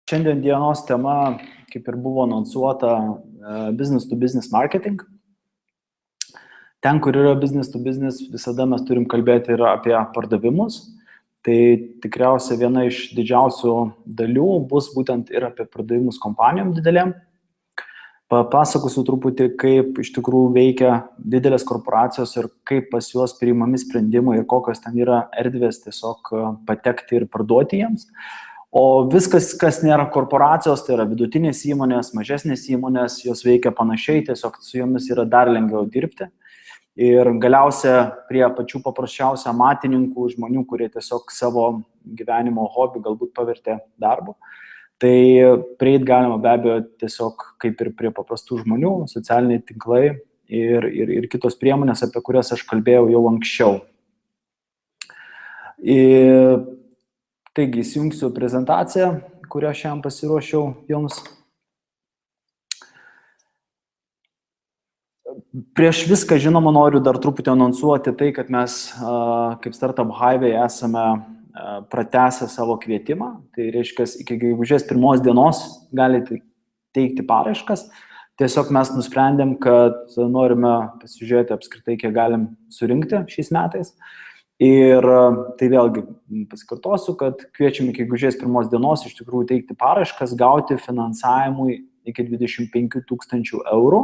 Šiandien dienos tema, kaip ir buvo anonsuota, business to business marketing. Ten, kur yra business to business, visada mes turim kalbėti ir apie pardavimus. Tai tikriausiai viena iš didžiausių dalių bus būtent ir apie pardavimus kompanijom didelėm. Papasakosiu truputį, kaip iš tikrųjų veikia didelės korporacijos ir kaip pas juos priimami sprendimai ir kokios ten yra erdvės tiesiog patekti ir parduoti jiems. O viskas, kas nėra korporacijos, tai yra vidutinės įmonės, mažesnės įmonės, jos veikia panašiai, tiesiog su jomis yra dar lengviau dirbti. Ir galiausia prie pačių paprasčiausių amatininkų, žmonių, kurie tiesiog savo gyvenimo hobį galbūt pavertė darbu. Tai prieit galima be abejo tiesiog kaip ir prie paprastų žmonių, socialiniai tinklai ir kitos priemonės, apie kurias aš kalbėjau jau anksčiau. Taigi, įsijungsiu prezentaciją, kurią šiandien pasiruošiau jums. Prieš viską, žinoma, noriu dar truputį anonsuoti tai, kad mes kaip Startup Highway esame pratęsę savo kvietimą. Tai reiškia, iki gegužės 1 dienos galite teikti paraiškas. Tiesiog mes nusprendėm, kad norime pasižiūrėti apskritai, kiek galim surinkti šiais metais. Ir tai vėlgi pasikartosiu, kad kviečiam iki gegužės 1 dienos iš tikrųjų teikti paraiškas, gauti finansavimui iki 25 000 eurų.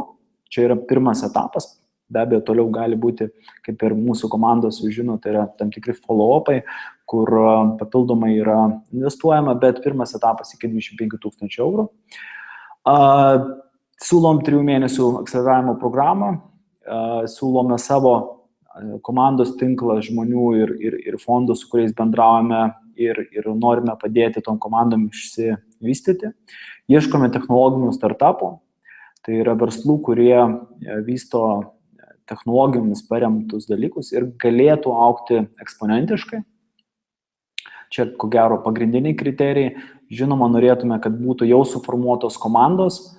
Čia yra pirmas etapas. Be abejo, toliau gali būti, kaip ir mūsų komandos žino, tai yra tam tikri follow-upai, kur papildomai yra investuojama, bet pirmas etapas iki 25 000 eurų. Siūlom 3 mėnesių akceleravimo programą, siūlome savo komandos tinklą žmonių ir fondų, su kuriais bendraujame ir norime padėti tom komandom išsivystyti. Ieškome technologinių startupų, tai yra verslų, kurie vysto technologijomis paremtus dalykus ir galėtų augti eksponentiškai. Čia, ko gero, pagrindiniai kriterijai. Žinoma, norėtume, kad būtų jau suformuotos komandos,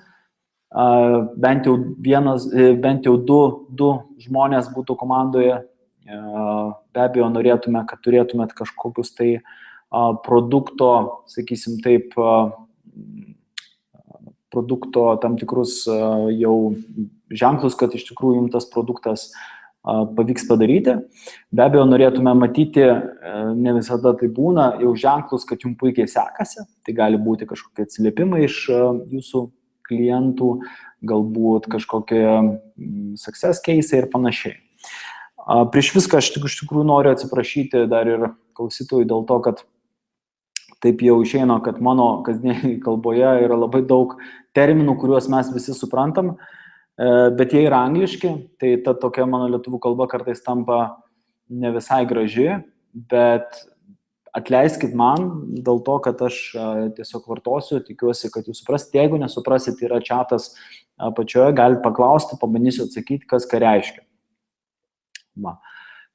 bent jau du žmonės būtų komandoje. Be abejo, norėtume, kad turėtumėt kažkokius tai produkto, sakysim taip, produkto tam tikrus jau ženklus, kad iš tikrųjų jums tas produktas pavyks padaryti. Be abejo, norėtume matyti, ne visada tai būna, jau ženklus, kad jums puikiai sekasi. Tai gali būti kažkokie atsiliepimai iš jūsų klientų, galbūt kažkokie success case ir panašiai. Prieš viską aš iš tikrųjų noriu atsiprašyti dar ir klausytojų dėl to, kad taip jau išeina, kad mano kasdienėje kalboje yra labai daug terminų, kuriuos mes visi suprantam, bet jie yra angliški, tai ta tokia mano lietuvių kalba kartais tampa ne visai graži, bet atleiskit man dėl to, kad aš tiesiog vartosiu, tikiuosi, kad jūs suprasit. Jeigu nesuprasit, yra chatas apačioje, galite paklausti, pabandysiu atsakyti, kas ką reiškia.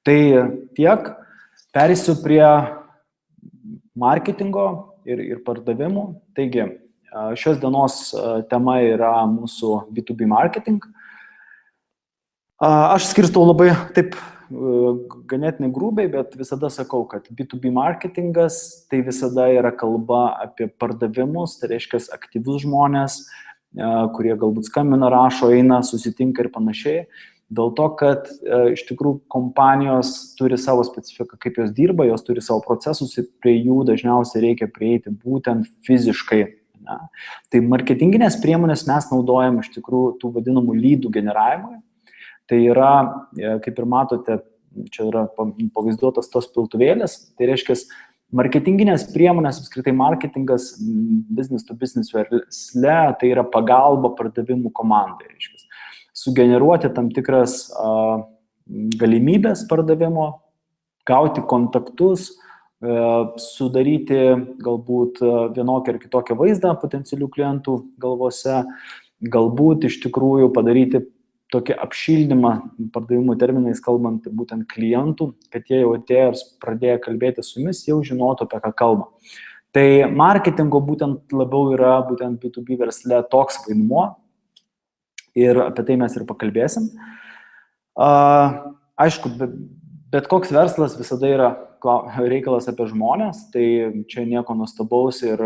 Tai tiek, perėsiu prie marketingo ir pardavimų. Taigi, šios dienos tema yra mūsų B2B marketing. Aš skirstau labai taip ganėtinai grubiai, bet visada sakau, kad B2B marketingas tai visada yra kalba apie pardavimus, tai reiškia aktyvius žmonės, kurie galbūt skambina, rašo, eina, susitinka ir panašiai. Dėl to, kad iš tikrųjų kompanijos turi savo specifiką, kaip jos dirba, jos turi savo procesus ir prie jų dažniausiai reikia prieiti būtent fiziškai. Ne? Tai marketinginės priemonės mes naudojam iš tikrųjų tų vadinamų lydų generavimui. Tai yra, kaip ir matote, čia yra pavaizduotas tos piltuvėlės, tai reiškia marketinginės priemonės, apskritai marketingas business to business versle, tai yra pagalba pardavimų komandai, reiškia. Sugeneruoti tam tikras galimybės pardavimo, gauti kontaktus, sudaryti galbūt vienokį ar kitokį vaizdą potencialių klientų galvose, galbūt iš tikrųjų padaryti tokį apšildymą pardavimų terminais kalbant būtent klientų, kad jie jau atėjo ir pradėjo kalbėti su jumis, jau žinotų, apie ką kalba. Tai marketingo būtent labiau yra būtent B2B versle toks vaidmuo. Ir apie tai mes ir pakalbėsim. Aišku, Bet koks verslas visada yra reikalas apie žmonės, tai čia nieko nuostabaus ir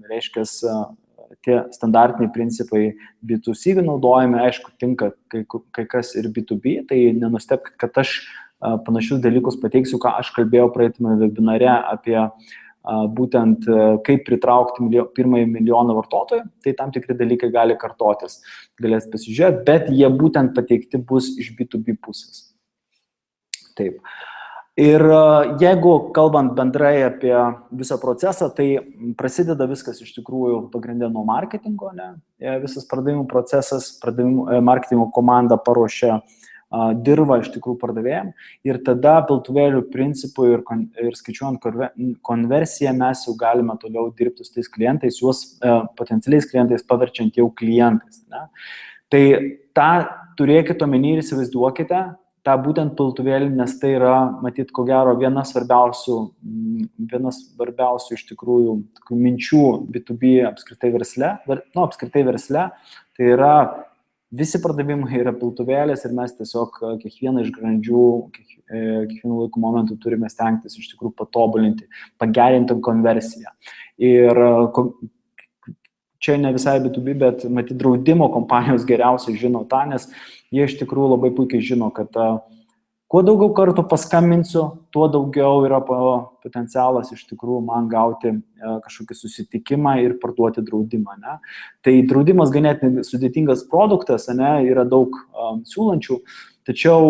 reiškia, tie standartiniai principai B2C naudojami, aišku, tinka kai kas ir B2B, tai nenustebkit, kad aš panašius dalykus pateiksiu, ką aš kalbėjau praeitame webinare apie būtent kaip pritraukti pirmąjį milijoną vartotojų, tai tam tikri dalykai gali kartotis, galės pasižiūrėti, bet jie būtent pateikti bus iš B2B pusės. Taip. Ir jeigu kalbant bendrai apie visą procesą, tai prasideda viskas iš tikrųjų pagrindė nuo marketingo, ne? Visas pardavimų procesas, marketingo komanda paruošia dirba iš tikrųjų pardavėjim ir tada piltuvėlių principų ir skaičiuojant konversiją mes jau galime toliau dirbti su tais klientais, juos potencialiais klientais paverčiant jau klientais. Ne? Tai tą turėkite omeny ir įsivaizduokite, tą būtent piltuvėlį, nes tai yra, matyt, ko gero, vienas svarbiausių iš tikrųjų minčių B2B apskritai versle, tai yra visi pardavimai yra piltuvėlės ir mes tiesiog kiekvieną iš grandžių, kiekvienų laikų momentų turime stengtis iš tikrųjų patobulinti, pagerinti konversiją. Ir čia ne visai B2B, bet matyt draudimo kompanijos geriausiai žino tą, nes jie iš tikrųjų labai puikiai žino, kad kuo daugiau kartų paskambinsiu, tuo daugiau yra potencialas iš tikrųjų man gauti kažkokį susitikimą ir parduoti draudimą. Ne? Tai draudimas ganėtinai sudėtingas produktas, ne? Yra daug siūlančių, tačiau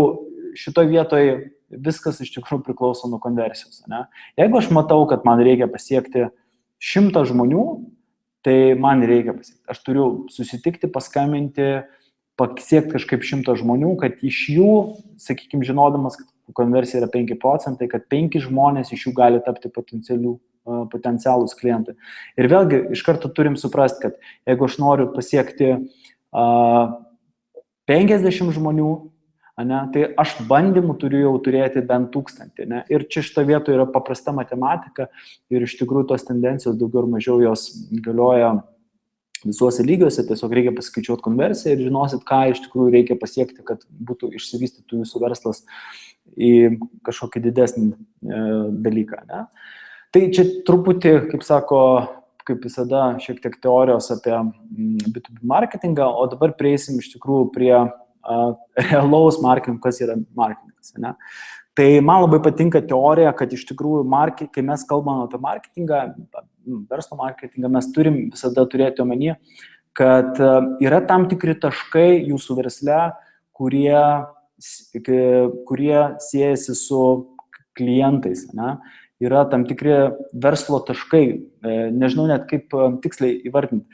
šitoje vietoje viskas iš tikrųjų priklauso nuo konversijos. Ne? Jeigu aš matau, kad man reikia pasiekti 100 žmonių, tai man reikia pasiekti. Aš turiu susitikti, paskambinti, pasiekti kažkaip 100 žmonių, kad iš jų, sakykime, žinodamas, kad konversija yra 5%, kad 5 žmonės iš jų gali tapti potencialūs klientai. Ir vėlgi, iš karto turim suprasti, kad jeigu aš noriu pasiekti 50 žmonių, ne, tai aš bandymų turiu jau turėti bent 1000. Ne? Ir čia šito vietoje yra paprasta matematika ir iš tikrųjų tos tendencijos daugiau ir mažiau jos galioja visuose lygiuose, tiesiog reikia paskaičiuoti konversiją ir žinosit, ką iš tikrųjų reikia pasiekti, kad būtų išsivystytų jūsų verslas į kažkokį didesnį dalyką. Ne? Tai čia truputį, kaip sako, kaip visada, šiek tiek teorijos apie B2B marketingą, o dabar prieisim iš tikrųjų prie realaus marketingo, kas yra marketingas. Ne? Tai man labai patinka teorija, kad iš tikrųjų, kai mes kalbame apie marketingą, verslo marketingą, mes turim visada turėti omeny, kad yra tam tikri taškai jūsų versle, kurie siejasi su klientais. Ne? Yra tam tikri verslo taškai, nežinau net kaip tiksliai įvardinti.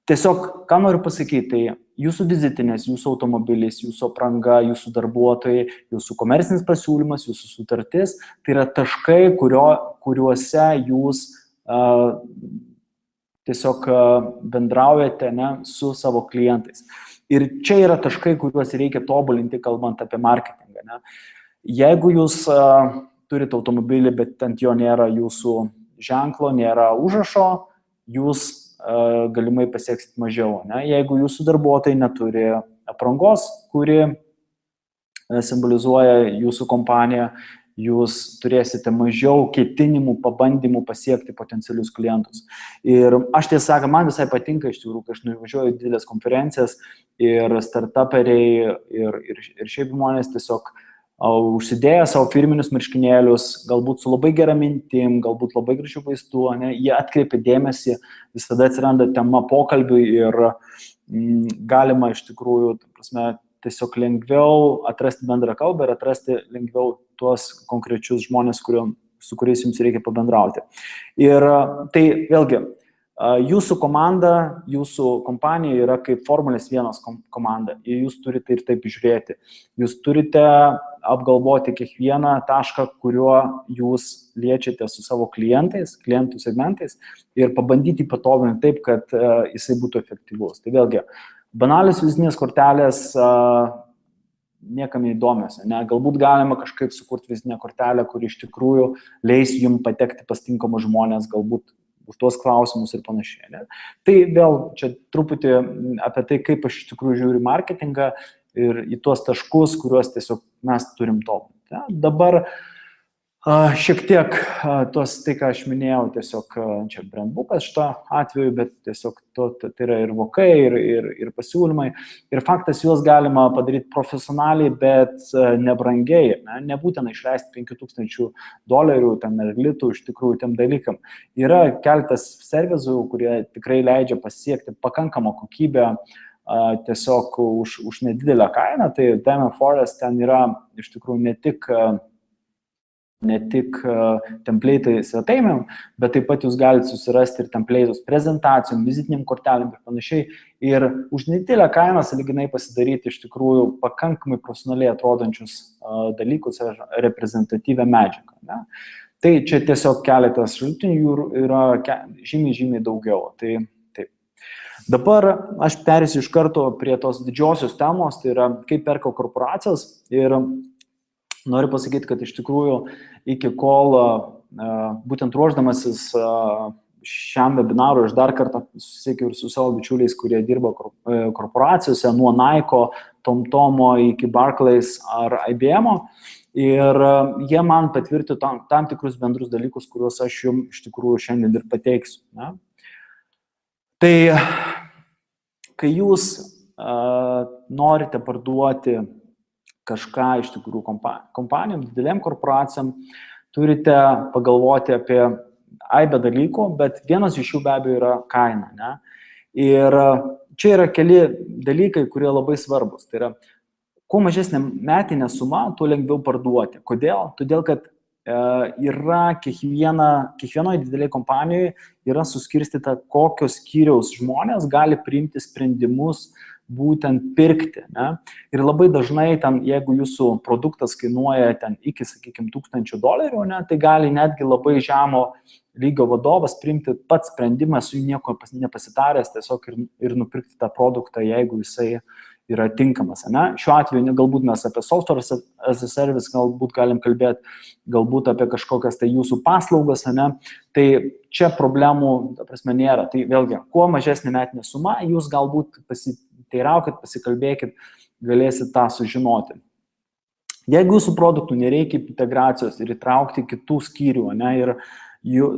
Tiesiog, ką noriu pasakyti, tai jūsų vizitinės, jūsų automobilis, jūsų apranga, jūsų darbuotojai, jūsų komercinis pasiūlymas, jūsų sutartis, tai yra taškai, kuriuose jūs tiesiog bendraujate, ne, su savo klientais. Ir čia yra taškai, kuriuos reikia tobulinti, kalbant apie marketingą. Ne. Jeigu jūs turite automobilį, bet ant jo nėra jūsų ženklo, nėra užrašo, jūs galimai pasieksit mažiau. Ne? Jeigu jūsų darbuotojai neturi aprangos, kuri simbolizuoja jūsų kompaniją, jūs turėsite mažiau ketinimų, pabandymų pasiekti potencialius klientus. Ir aš tiesą sakant, man visai patinka iš tikrųjų, kai aš nuvažiuoju į didelės konferencijas ir startuperiai ir šiaip žmonės tiesiog užsidėję savo firminius marškinėlius, galbūt su labai gera mintim, galbūt labai gražių vaizdų, ne, jie atkreipia dėmesį, visada atsiranda tema pokalbiui ir galima iš tikrųjų, tiesiog lengviau atrasti bendrą kalbą ir atrasti lengviau tuos konkrečius žmonės, su kuriais jums reikia pabendrauti. Ir tai vėlgi, jūsų komanda, jūsų kompanija yra kaip Formulės 1 komanda ir jūs turite ir taip žiūrėti. Jūs turite apgalvoti kiekvieną tašką, kuriuo jūs liečiate su savo klientų segmentais ir pabandyti patobulinti taip, kad jisai būtų efektyvus. Tai vėlgi, banalios vizitinės kortelės niekam neįdomios. Ne? Galbūt galima kažkaip sukurti vizitinę kortelę, kuri iš tikrųjų leis jums patekti pas tinkamus žmonės, galbūt už tuos klausimus ir panašiai. Ne? Tai vėl čia truputį apie tai, kaip aš iš tikrųjų žiūriu marketingą ir į tuos taškus, kuriuos tiesiog mes turim tobulinti. Ja? Dabar šiek tiek tai, ką aš minėjau, tiesiog čia brandbookas šito atveju, bet tiesiog tai yra ir vokai, ir pasiūlymai. Ir faktas, juos galima padaryti profesionaliai, bet nebrangiai. Nebūtina išleisti $5,000 ten ar litų iš tikrųjų tiem dalykam. Yra keletas servizų, kurie tikrai leidžia pasiekti pakankamą kokybę tiesiog už nedidelę kainą. Tai Diamond Forest ten yra iš tikrųjų ne tik template'ai svetainėm, bet taip pat jūs galite susirasti ir template'us prezentacijom, vizitiniam kortelėm ir panašiai. Ir už nedidelę kainą sąlyginai pasidaryti iš tikrųjų pakankamai profesionaliai atrodančius dalykus ar reprezentatyvią medžiagą. Ne? Tai čia tiesiog keletas šaltinių, jų yra žymiai daugiau. Tai taip. Dabar aš perėsiu iš karto prie tos didžiosios temos, tai yra kaip perka korporacijos. Ir noriu pasakyti, kad iš tikrųjų iki kol būtent ruošdamasis šiam webinarui aš dar kartą susisiekiau ir su savo bičiuliais, kurie dirba korporacijose, nuo Nike, TomTomo iki Barclays ar IBM. Ir jie man patvirtino tam tikrus bendrus dalykus, kuriuos aš jums iš tikrųjų šiandien ir pateiksiu. Ne? Tai kai jūs norite parduoti kažką iš tikrųjų kompanijom, didelėm korporacijom, turite pagalvoti apie aibę dalykų, bet vienas iš jų be abejo yra kaina. Ne? Ir čia yra keli dalykai, kurie labai svarbus. Tai yra, kuo mažesnė metinė suma, tuo lengviau parduoti. Kodėl? Todėl, kad yra kiekvienoje didelėje kompanijoje yra suskirstyta, kokios skyriaus žmonės gali priimti sprendimus būtent pirkti. Ne? Ir labai dažnai, ten, jeigu jūsų produktas kainuoja ten iki, sakykime, $1,000, ne, tai gali netgi labai žemo lygio vadovas priimti pats sprendimą su jų nieko nepasitaręs tiesiog ir nupirkti tą produktą, jeigu jisai yra tinkamas. Ne? Šiuo atveju galbūt mes apie software as a service galbūt galim kalbėti, galbūt apie kažkokias tai jūsų paslaugas. Ne? Tai čia problemų, ta prasme, nėra. Tai vėlgi, kuo mažesnė metinė suma, jūs galbūt pasiteiraukit, pasikalbėkit, galėsit tą sužinoti. Jeigu jūsų produktų nereikia integracijos ir įtraukti kitų skyrių, ne, ir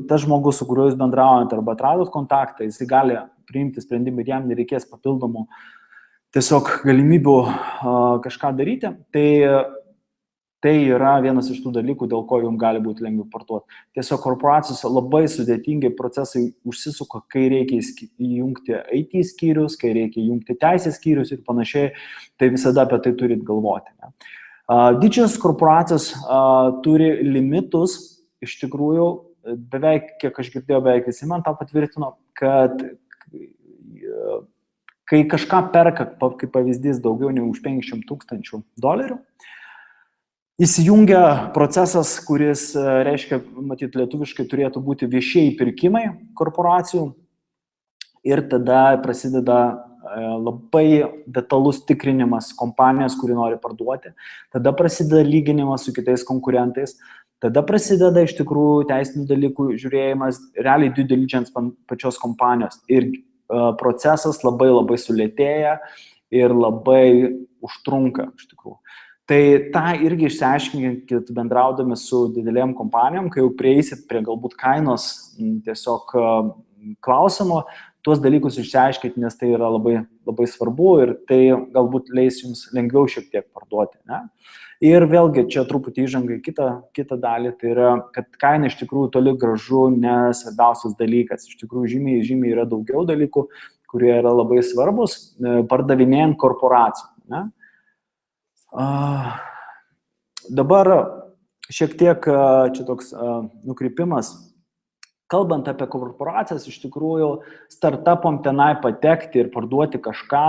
tas žmogus, su kuriuo jūs bendraujate arba atradot kontaktą, jis gali priimti sprendimą ir jam nereikės papildomų tiesiog galimybių kažką daryti, tai yra vienas iš tų dalykų, dėl ko jums gali būti lengviau parduoti. Tiesiog korporacijose labai sudėtingi procesai užsisuka, kai reikia įjungti IT skyrius, kai reikia įjungti teisės skyrius ir panašiai, tai visada apie tai turit galvoti. Ne? Didžios korporacijos turi limitus, iš tikrųjų, beveik, kiek aš girdėjau, beveik visi man tą patvirtino, kad kai kažką perka, kaip pavyzdys, daugiau nei už $500,000, įsijungia procesas, kuris reiškia, matyt, lietuviškai turėtų būti viešieji pirkimai korporacijų ir tada prasideda labai detalus tikrinimas kompanijos, kuri nori parduoti, tada prasideda lyginimas su kitais konkurentais, tada prasideda iš tikrųjų teisinių dalykų žiūrėjimas, realiai due diligence pačios kompanijos ir procesas labai sulėtėja ir labai užtrunka iš tikrųjų. Tai tą irgi išsiaiškinkit bendraudami su didelėm kompanijom, kai jau prieisit prie galbūt kainos tiesiog klausimo, tuos dalykus išsiaiškit, nes tai yra labai svarbu ir tai galbūt leis jums lengviau šiek tiek parduoti. Ne? Ir vėlgi čia truputį įžanga į kitą dalį, tai yra, kad kaina iš tikrųjų toli gražu nesvarbiausias dalykas. Iš tikrųjų žymiai yra daugiau dalykų, kurie yra labai svarbus, pardavinėjant korporacijų. Ne? Dabar šiek tiek čia toks nukrypimas. Kalbant apie korporacijas, iš tikrųjų startupom tenai patekti ir parduoti kažką,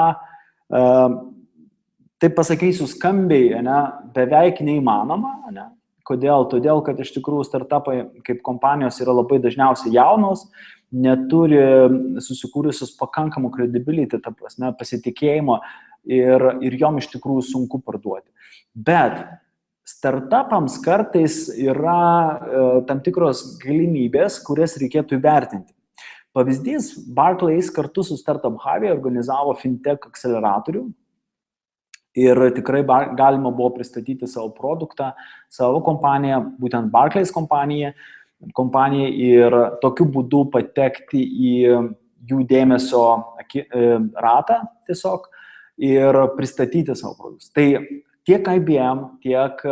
taip pasakysiu skambiai, ne, beveik neįmanoma. Ne? Kodėl? Todėl, kad iš tikrųjų startupai kaip kompanijos yra labai dažniausiai jaunos, neturi susikūrusios pakankamų credibility, ta prasme, pasitikėjimo ir jom iš tikrųjų sunku parduoti. Bet startupams kartais yra tam tikros galimybės, kurias reikėtų įvertinti. Pavyzdys, Barclays kartu su Startup Hive organizavo fintech akceleratorių Ir tikrai galima buvo pristatyti savo produktą, savo kompaniją, būtent Barclays kompaniją ir tokiu būdu patekti į jų dėmesio ratą tiesiog ir pristatyti savo produktus. Tai tiek IBM, tiek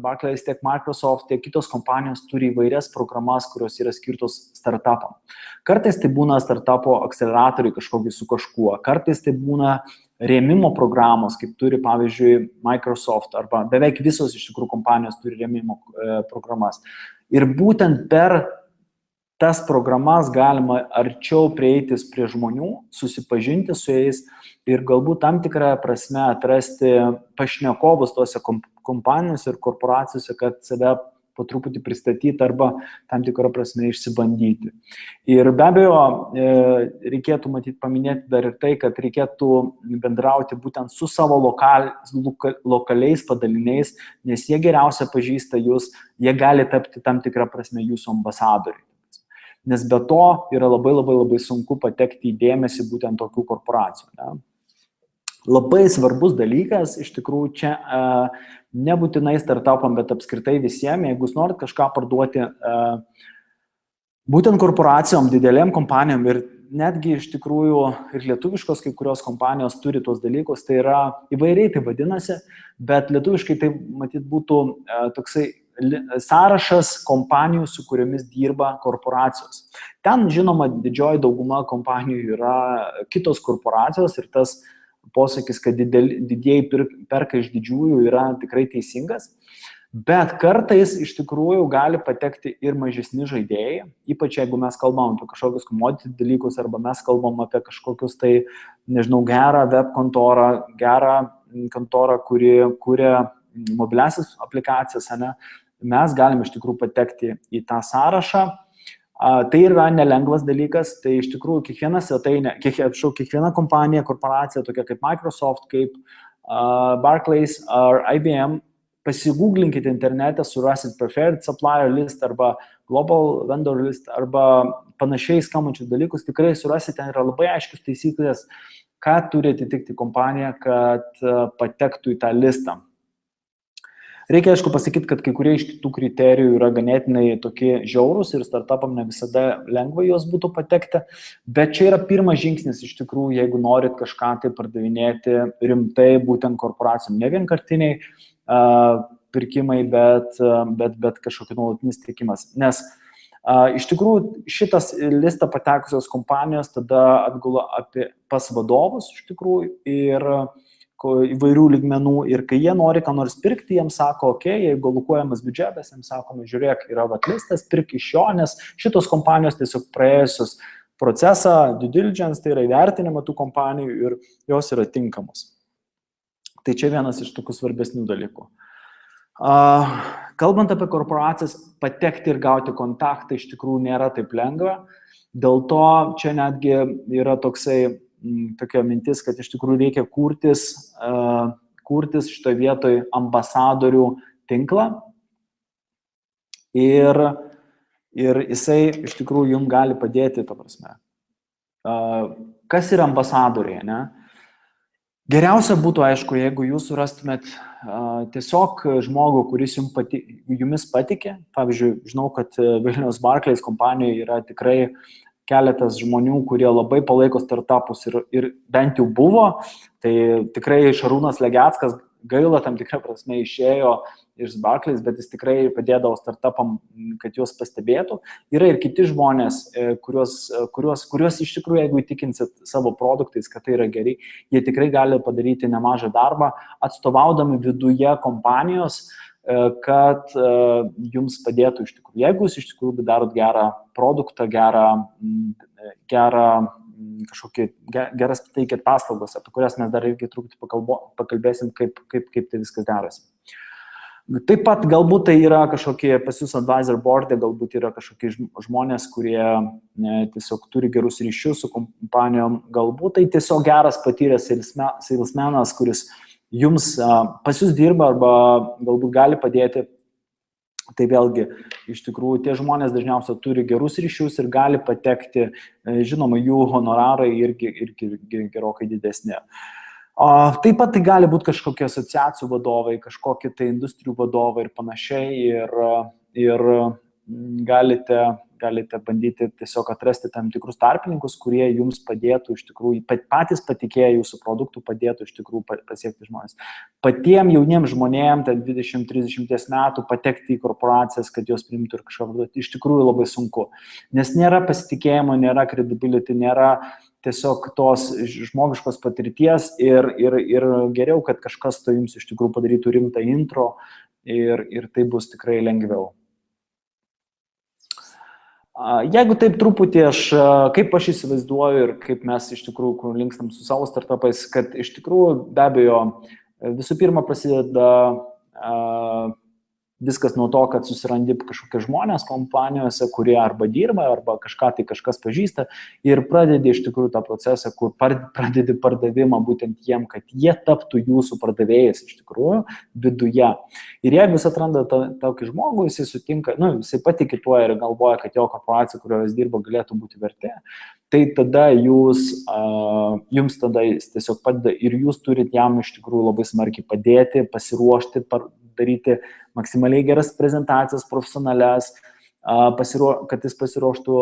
Barclays, tiek Microsoft, tiek kitos kompanijos turi įvairias programas, kurios yra skirtos startupam. Kartais tai būna startupo akceleratoriai kažkokį su kažkuo, kartais tai būna rėmimo programos, kaip turi, pavyzdžiui, Microsoft, arba beveik visos iš tikrųjų kompanijos turi rėmimo programas. Ir būtent per tas programas galima arčiau prieitis prie žmonių, susipažinti su jais ir galbūt tam tikrą prasme atrasti pašnekovus tose kompanijose ir korporacijose, kad save po truputį pristatyti arba tam tikrą prasme išsibandyti. Ir be abejo, reikėtų paminėti dar ir tai, kad reikėtų bendrauti būtent su savo lokaliais padaliniais, nes jie geriausia pažįsta jūs, jie gali tapti tam tikrą prasme jūsų ambasadoriai. Nes be to yra labai sunku patekti į dėmesį būtent tokių korporacijų. Ne? Labai svarbus dalykas, iš tikrųjų, čia nebūtinai startupam, bet apskritai visiems, jeigu jūs norit kažką parduoti būtent korporacijom, didelėm kompanijom ir netgi iš tikrųjų ir lietuviškos kai kurios kompanijos turi tuos dalykus, tai yra įvairiai tai vadinasi, bet lietuviškai tai matyt būtų toksai sąrašas kompanijų, su kuriomis dirba korporacijos. Ten, žinoma, didžioji dauguma kompanijų yra kitos korporacijos ir tas posakis, kad didieji perka iš didžiųjų yra tikrai teisingas, bet kartais iš tikrųjų gali patekti ir mažesni žaidėjai, ypač jeigu mes kalbam apie kažkokius commodity dalykus arba mes kalbam apie kažkokius tai, nežinau, gerą web kontorą, gerą kontorą, kuri kuria mobiliasias aplikacijas, ne? Mes galim iš tikrųjų patekti į tą sąrašą. Tai yra nelengvas dalykas, tai iš tikrųjų kiekviena svetainė, kiekviena kompanija, korporacija, tokia kaip Microsoft, kaip Barclays ar IBM, pasigūglinkite internete, surasit Preferred Supplier List arba Global Vendor List arba panašiai skambančius dalykus, tikrai surasite, ten yra labai aiškius taisyklės, ką turi atitikti kompanija, kad patektų į tą listą. Reikia, aišku, pasakyti, kad kai kurie iš kitų kriterijų yra ganėtinai tokie žiaurūs ir startupam ne visada lengva juos būtų patekti, bet čia yra pirmas žingsnis iš tikrųjų, jeigu norit kažką tai pardavinėti rimtai, būtent korporacijom, ne vienkartiniai pirkimai, bet kažkokia nuolatinis tiekimas. Nes iš tikrųjų šitas listą patekusios kompanijos tada atgula pas vadovus iš tikrųjų ir įvairių lygmenų ir kai jie nori ką nors pirkti, jiems sako, jeigu alokuojamas biudžetas, jiems sakome, žiūrėk, yra listas, pirk iš jo, nes šitos kompanijos tiesiog praėjusios procesą, due diligence, tai yra įvertinimą tų kompanijų ir jos yra tinkamos. Tai čia vienas iš tokių svarbesnių dalykų. Kalbant apie korporacijas, patekti ir gauti kontaktą iš tikrųjų nėra taip lengva, dėl to čia netgi yra tokia mintis, kad iš tikrųjų reikia kurtis šitoje vietoje ambasadorių tinklą ir jisai iš tikrųjų jums gali padėti, ta prasme. Kas yra ambasadoriai, ne? Geriausia būtų, aišku, jeigu jūs surastumėt tiesiog žmogų, kuris jumis patikė. Pavyzdžiui, žinau, kad Vilniaus Barclays kompanijoje yra tikrai keletas žmonių, kurie labai palaiko startupus ir bent jau buvo, tai tikrai Šarūnas Legeckas gaila tam tikrą prasme išėjo iš Barclays, bet jis tikrai padėdavo startupam, kad juos pastebėtų. Yra ir kiti žmonės, kuriuos iš tikrųjų, jeigu įtikinsit savo produktais, kad tai yra gerai, jie tikrai gali padaryti nemažą darbą, atstovaudami viduje kompanijos, kad jums padėtų iš tikrųjų. Jeigu jūs iš tikrųjų darot gerą produktą, geras teikėt paslaugos, apie kurias mes dar irgi truputį pakalbėsim, kaip tai viskas darosi. Taip pat galbūt tai yra kažkokie pas jūs advisor board'e, galbūt yra kažkokie žmonės, kurie tiesiog turi gerus ryšius su kompanijom, galbūt tai tiesiog geras patyręs salesmenas, kuris pas jūs dirba arba galbūt gali padėti. Tai vėlgi, iš tikrųjų, tie žmonės dažniausiai turi gerus ryšius ir gali patekti, žinoma, jų honorarai irgi gerokai didesni. Taip pat tai gali būti kažkokie asociacijų vadovai, kažkokie tai industrijų vadovai ir panašiai. Ir galite bandyti tiesiog atrasti tam tikrus tarpininkus, kurie jums padėtų iš tikrųjų, patys patikėję jūsų produktų, padėtų iš tikrųjų pasiekti žmonės. Patiem jauniems žmonėms, 20-30 metų, patekti į korporacijas, kad jos priimtų ir kažką padaryti, iš tikrųjų labai sunku. Nes nėra pasitikėjimo, nėra credibility, nėra tiesiog tos žmogiškos patirties ir geriau, kad kažkas to jums iš tikrųjų padarytų rimtą intro ir tai bus tikrai lengviau. Jeigu taip truputį kaip aš įsivaizduoju ir kaip mes iš tikrųjų linkstam su savo startupais, kad iš tikrųjų be abejo visų pirma prasideda viskas nuo to, kad susirandi kažkokie žmonės kompanijose, kurie arba dirba, arba kažkas pažįsta ir pradedi iš tikrųjų tą procesą, kur pradedi pardavimą būtent jiem, kad jie taptų jūsų pardavėjais iš tikrųjų viduje. Ir jeigu jūs atranda tokį žmogų, jisai sutinka, jisai patikė tuo ir galvoja, kad jo korporacija, kurioje jis dirba, galėtų būti vertė, tai tada jums tada jis tiesiog padeda ir jūs turit jam iš tikrųjų labai smarkiai padėti, pasiruošti, daryti maksimaliai geras prezentacijas, profesionalias, kad jis pasiruoštų,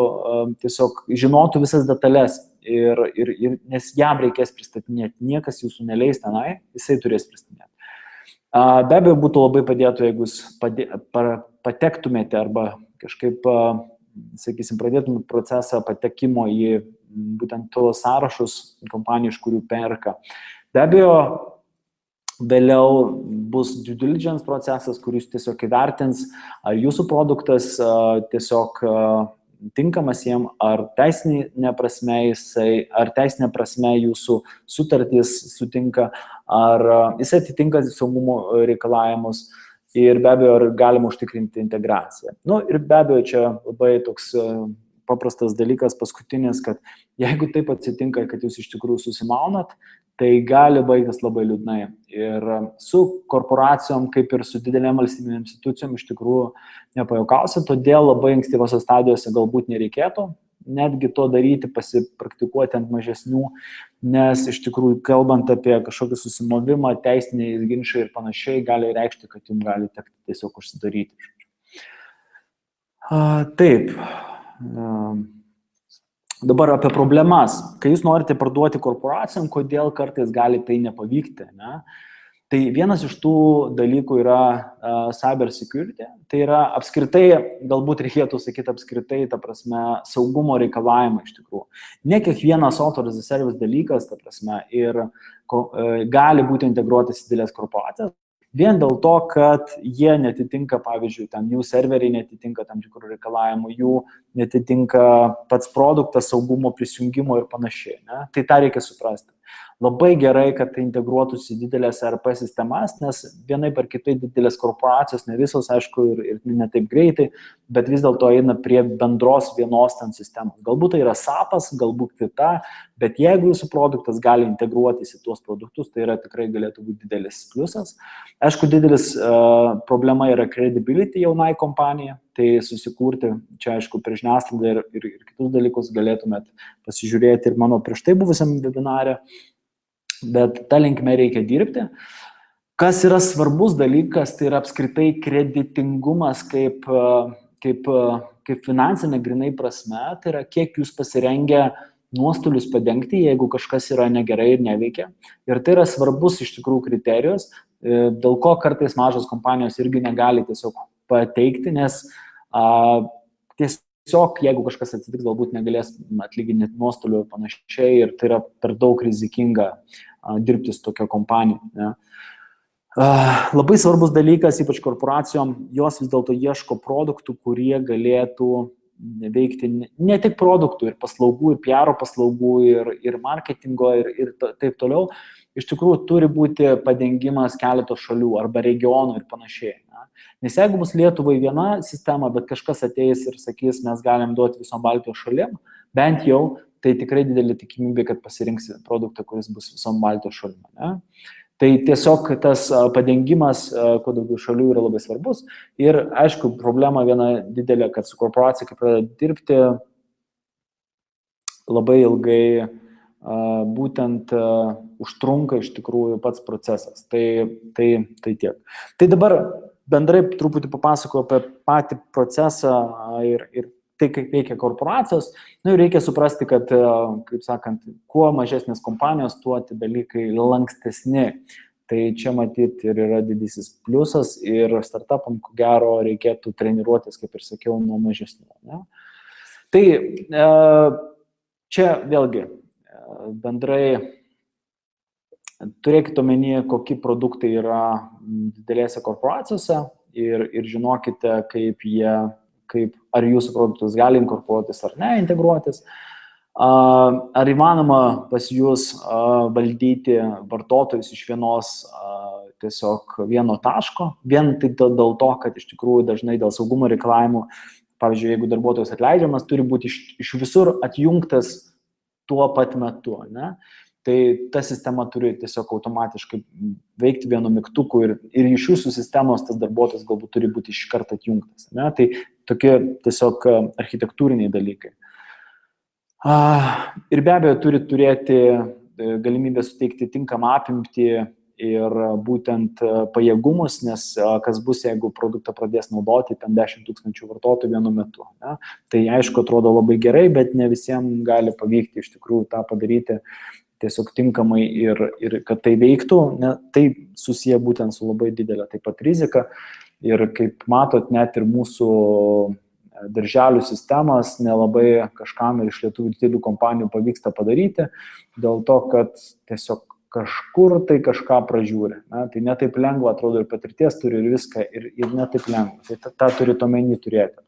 tiesiog žinotų visas detalės nes jam reikės pristatinėti, niekas jūsų neleis tenai, jisai turės pristatinėti. Be abejo, būtų labai padėtų, jeigu jūs patektumėte arba kažkaip, sakysim, pradėtumėte procesą patekimo į būtent tuos sąrašus kompanijų, iš kurių perka. Be abejo, vėliau bus due diligence procesas, kuris tiesiog įvertins, ar jūsų produktas tiesiog tinkamas jiem, ar teisinė prasme jūsų sutartys sutinka, ar jis atitinka saugumo reikalavimus ir be abejo, ar galima užtikrinti integraciją. Ir be abejo, čia labai toks paprastas dalykas, paskutinis, kad jeigu taip atsitinka, kad jūs iš tikrųjų susimaunat, tai gali baigtis labai liūdnai. Ir su korporacijom, kaip ir su didelėm valstybinėm institucijom, iš tikrųjų nepajuokausi, todėl labai ankstyvose stadijose galbūt nereikėtų netgi to daryti, pasipraktikuoti ant mažesnių, nes iš tikrųjų, kalbant apie kažkokį susimovimą, teisiniai ginčai ir panašiai, gali reikšti, kad jums gali tekti tiesiog užsidaryti. Taip. Dabar apie problemas. Kai jūs norite parduoti korporacijom, kodėl kartais gali tai nepavykti, ne? Tai vienas iš tų dalykų yra cyber security, tai yra apskritai, galbūt reikėtų sakyti apskritai, ta prasme, saugumo reikalavimai iš tikrųjų. Ne kiekvienas software as a service dalykas, ta prasme, ir gali būti integruotas į didelės korporacijas, vien dėl to, kad jie netitinka, pavyzdžiui, jų serveriai netitinka tam tikrų reikalavimų, jų netitinka pats produktas, saugumo prisijungimo ir panašiai. Ne? Tai tą reikia suprasti. Labai gerai, kad tai integruotųsi į didelės ERP sistemas, nes vienai per kitai didelės korporacijos, ne visos, aišku, ir ne taip greitai, bet vis dėlto eina prie bendros vienos ten sistemos. Galbūt tai yra SAP-as, galbūt kita, bet jeigu jūsų produktas gali integruotis į tuos produktus, tai yra tikrai galėtų būti didelis pliusas. Aišku, didelis problema yra credibility jaunai kompanijai, tai susikurti, čia aišku, per žiniasklaidą ir kitus dalykus galėtumėt pasižiūrėti ir mano prieš tai buvusiam webinare, bet tą linkme reikia dirbti. Kas yra svarbus dalykas, tai yra apskritai kreditingumas kaip finansinė grinai prasme, tai yra kiek jūs pasirengę nuostolius padengti, jeigu kažkas yra negerai ir neveikia. Ir tai yra svarbus iš tikrųjų kriterijus, dėl ko kartais mažos kompanijos irgi negali tiesiog pateikti, nes tiesiog, jeigu kažkas atsitiks, galbūt negalės atlyginti nuostolių ir panašiai, ir tai yra per daug rizikinga dirbti su tokia kompanija. Ne? Labai svarbus dalykas, ypač korporacijom, jos vis dėlto ieško produktų, kurie galėtų veikti ne tik produktų, ir paslaugų, ir PR paslaugų, ir marketingo, ir taip toliau. Iš tikrųjų, turi būti padengimas keletos šalių arba regionų ir panašiai. Ne? Nes jeigu bus Lietuvai viena sistema, bet kažkas ateis ir sakys, mes galim duoti visom Baltijos šalim, bent jau, tai tikrai didelė tikimybė, kad pasirinks produktą, kuris bus visom Baltijos šalim. Ne? Tai tiesiog tas padengimas, kuo daugiau šalių, yra labai svarbus. Ir aišku, problema viena didelė, kad su korporacija, kai pradeda dirbti, labai ilgai būtent užtrunka iš tikrųjų pats procesas. Tai tiek. Tai dabar bendrai truputį papasakoju apie patį procesą ir tai, kaip veikia korporacijos. Reikia suprasti, kad, kaip sakant, kuo mažesnės kompanijos, tuo tie dalykai lankstesni. Tai čia matyti ir yra didysis pliusas ir startupam, ko gero, reikėtų treniruotis, kaip ir sakiau, nuo mažesnių. Ne? Tai čia vėlgi bendrai turėkite omenyje, kokie produktai yra didelėse korporacijose ir žinokite, ar jūsų produktus gali inkorporuotis ar ne integruotis. Ar įmanoma pas jūs valdyti vartotojus iš tiesiog vieno taško, vien tai dėl to, kad iš tikrųjų dažnai dėl saugumo reikalavimų, pavyzdžiui, jeigu darbuotojas atleidžiamas, turi būti iš visur atjungtas tuo pat metu, ne? Tai ta sistema turi tiesiog automatiškai veikti vienu mygtuku ir iš jūsų sistemos tas darbuotojas galbūt turi būti iš karto atjungtas, ne? Tai tokie tiesiog architektūriniai dalykai. Ir be abejo turi turėti galimybę suteikti tinkamą apimtį ir būtent pajėgumus, nes kas bus, jeigu produktą pradės naudoti ten 10 000 vartotojų vienu metu. Ne? Tai aišku atrodo labai gerai, bet ne visiems gali pavykti iš tikrųjų tą padaryti tiesiog tinkamai ir kad tai veiktų, ne, tai susiję būtent su labai didelė taip pat rizika. Ir kaip matot, net ir mūsų darželių sistemas nelabai kažkam iš lietuvių didelių kompanijų pavyksta padaryti, dėl to, kad tiesiog kažkur tai kažką pražiūri. Ne? Tai netaip lengva, atrodo, ir patirties turi ir viską, ir netaip lengva. Tai tą turi omeny turėti.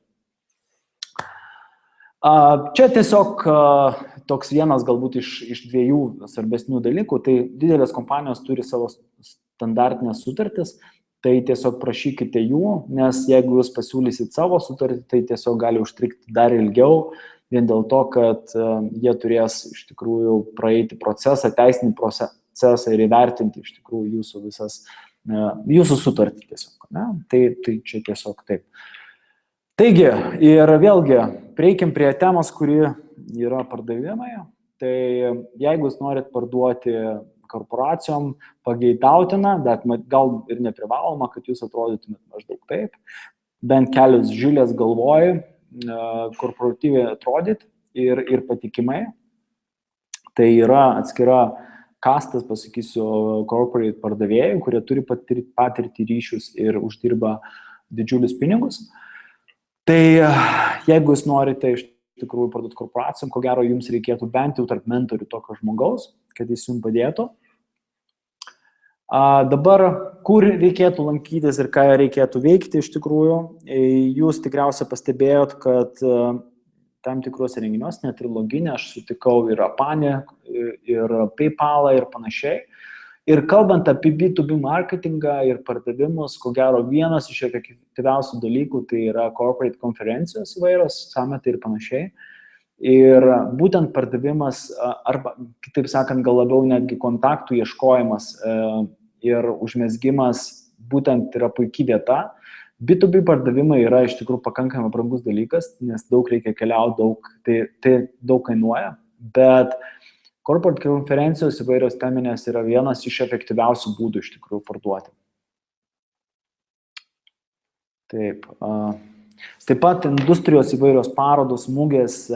Čia tiesiog toks vienas galbūt iš dviejų svarbesnių dalykų, tai didelės kompanijos turi savo standartinės sutartis, tai tiesiog prašykite jų, nes jeigu jūs pasiūlysit savo sutartį, tai tiesiog gali užtrukti dar ilgiau, vien dėl to, kad jie turės iš tikrųjų praeiti procesą, teisinį procesą ir įvertinti iš tikrųjų jūsų sutartį tiesiog. Ne? Tai čia tiesiog taip. Taigi, ir vėlgi, prieikim prie temos, kuri yra pardavimai. Tai jeigu jūs norit parduoti korporacijom, pageidautina, bet gal ir neprivaloma, kad jūs atrodytumėt maždaug taip. Bent kelios žilės galvoj, korporatyviai atrodyti ir patikimai. Tai yra atskira kastas, pasakysiu, corporate pardavėjų, kurie turi patirti ryšius ir uždirba didžiulius pinigus. Tai jeigu jūs norite iš tikrųjų parduoti korporacijom, ko gero jums reikėtų bent jau tarp mentorių tokio žmogaus, kad jis jums padėtų. Dabar, kur reikėtų lankytis ir ką reikėtų veikti iš tikrųjų, jūs tikriausiai pastebėjot, kad tam tikruose renginiuose, net ir loginė, aš sutikau ir Apanį, ir PayPalą ir panašiai. Ir kalbant apie B2B marketingą ir pardavimus, ko gero vienas iš efektyviausių dalykų tai yra corporate konferencijos įvairios, summitai ir panašiai. Ir būtent pardavimas, arba kitaip sakant, gal labiau netgi kontaktų ieškojimas ir užmezgimas būtent yra puikiai vieta. B2B pardavimai yra iš tikrųjų pakankamai brangus dalykas, nes daug reikia keliauti, tai daug kainuoja, bet corporate konferencijos įvairios teminės yra vienas iš efektyviausių būdų iš tikrųjų parduoti. Taip. Taip pat industrijos įvairios parodos, mugės,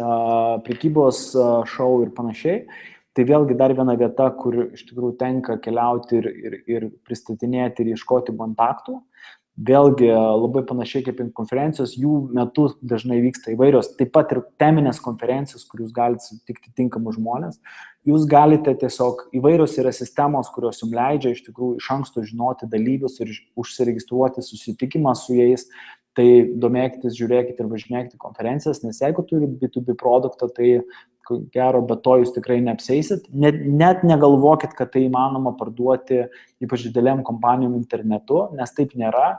prekybos šou ir panašiai. Tai vėlgi dar viena vieta, kur iš tikrųjų tenka keliauti ir pristatinėti ir ieškoti kontaktų. Vėlgi labai panašiai kaip konferencijos, jų metu dažnai vyksta įvairios, taip pat ir teminės konferencijos, kur jūs galite sutikti tinkamus žmonės. Jūs galite tiesiog, įvairios yra sistemos, kurios jums leidžia iš tikrųjų iš anksto žinoti dalyvius ir užsiregistruoti susitikimą su jais. Tai domėkitės, žiūrėkite ir važinėkite konferencijas, nes jeigu turit B2B produktą, tai ko gero, be to jūs tikrai neapseisit. Net negalvokit, kad tai įmanoma parduoti ypač didelėm kompanijom internetu, nes taip nėra.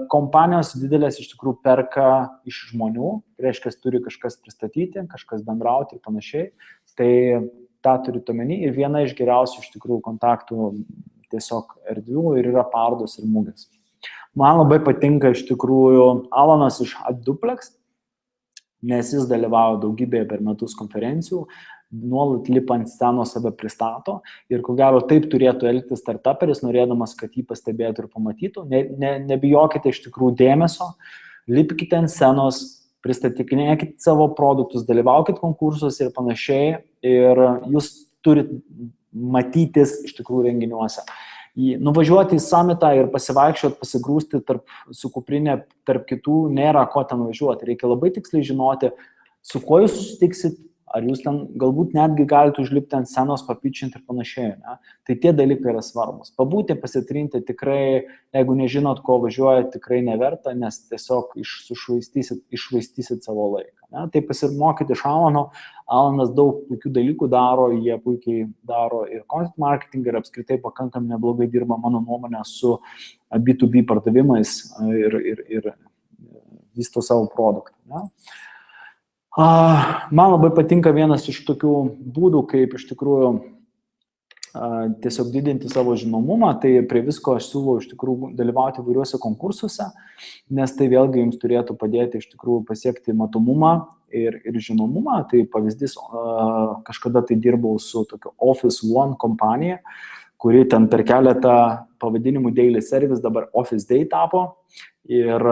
Kompanijos didelės iš tikrųjų perka iš žmonių, reiškia, turi kažkas pristatyti, kažkas bendrauti ir panašiai. Tai tą turite omeny ir viena iš geriausių iš tikrųjų kontaktų tiesiog erdvių ir yra parodos ir mugės. Man labai patinka iš tikrųjų Alanas iš Aduplex, nes jis dalyvauja daugybėje per metus konferencijų nuolat lipa ant scenos save pristato ir ko gero taip turėtų elgtis startuperis, norėdamas, kad jį pastebėtų ir pamatytų. Nebijokite iš tikrųjų dėmesio, lipkite ant scenos, pristatinėkite savo produktus, dalyvaukite konkursuose ir panašiai ir jūs turit matytis iš tikrųjų renginiuose. Nuvažiuoti į summitą ir pasivaikščioti, pasigrūsti su kuprinė tarp kitų, nėra ko ten važiuoti. Reikia labai tiksliai žinoti, su kuo jūs susitiksit, ar jūs ten galbūt netgi galite užlipti ant scenos, papičinti ir panašiai. Ne? Tai tie dalykai yra svarbus. Pabūti, pasitrinti tikrai, jeigu nežinot, ko važiuojate, tikrai neverta, nes tiesiog iššvaistysit savo laiką. Ne? Tai pasimokyti iš Alano. Alanas daug puikių dalykų daro, jie puikiai daro ir content marketing ir apskritai pakankamai neblogai dirba, mano nuomonė, su B2B pardavimais ir vysto savo produktą. Ne? Man labai patinka vienas iš tokių būdų, kaip iš tikrųjų tiesiog didinti savo žinomumą, tai prie visko aš siūlau iš tikrųjų dalyvauti įvairiuose konkursuose, nes tai vėlgi jums turėtų padėti iš tikrųjų pasiekti matomumą ir žinomumą. Tai pavyzdys, kažkada tai dirbau su tokiu Office One kompanija, kuri ten per keletą pavadinimų Daily Service dabar Office Day tapo ir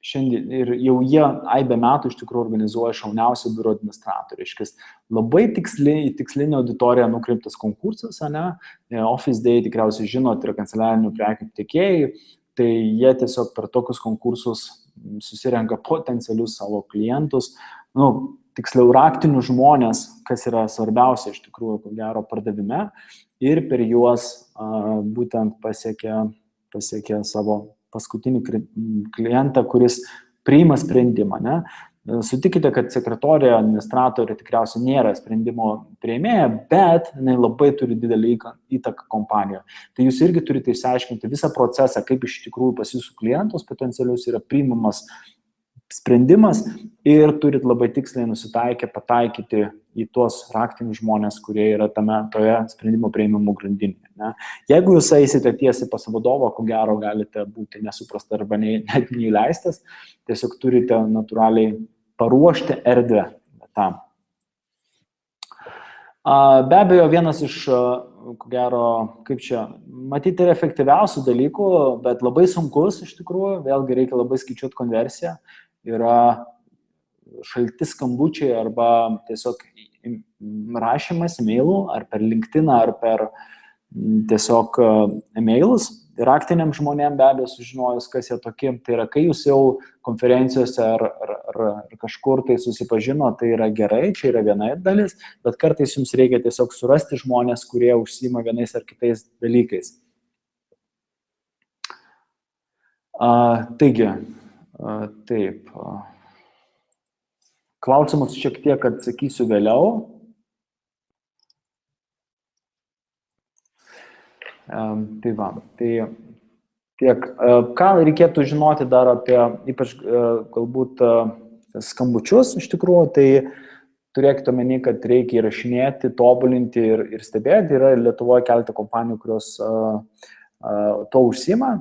jau jie aibę metų iš tikrųjų organizuoja šauniausių biuro administratorių. Reiškia, labai tikslinė auditorija nukreiptas konkursas, ne? Office Day tikriausiai žinot, yra kanceliarinių prekių tiekėjai, tai jie tiesiog per tokius konkursus susirenka potencialius savo klientus, tiksliau raktinius žmonės, kas yra svarbiausia iš tikrųjų, ko gero, pardavime, ir per juos būtent pasiekia savo paskutinį klientą, kuris priima sprendimą. Ne? Sutikite, kad sekretorija, administratorė tikriausiai nėra sprendimo priėmėja, bet jinai labai turi didelį įtaką kompanijoje. Tai jūs irgi turite išsiaiškinti visą procesą, kaip iš tikrųjų pas jūsų klientus potencialius yra priimamas sprendimas ir turit labai tiksliai nusitaikę, pataikyti į tuos raktinius žmonės, kurie yra toje sprendimo priėmimo grandinėje. Ne? Jeigu jūs eisite tiesiai pas vadovą, ko gero galite būti nesuprasta arba net neįleistas, tiesiog turite natūraliai paruošti erdvę tam. Be abejo, vienas iš, ko gero, matyti ir efektyviausių dalykų, bet labai sunkus iš tikrųjų, vėlgi reikia labai skaičiuoti konversiją, yra šalti skambučiai arba tiesiog rašymas e-mailų, ar per LinkedIn, ar per tiesiog e-mailus. Raktiniam žmonėm be abejo sužinojus, kas jie tokie, tai yra, kai jūs jau konferencijose ar kažkur tai susipažino, tai yra gerai, čia yra viena dalis, bet kartais jums reikia tiesiog surasti žmonės, kurie užsiima vienais ar kitais dalykais. Taigi, taip. Klausimus šiek tiek atsakysiu vėliau. Tai va, tai tiek. Ką reikėtų žinoti dar apie, ypač galbūt skambučius iš tikrųjų, tai turėkite omeny, kad reikia įrašinėti, tobulinti ir stebėti. Yra Lietuvoje keletą kompanijų, kurios to užsiima.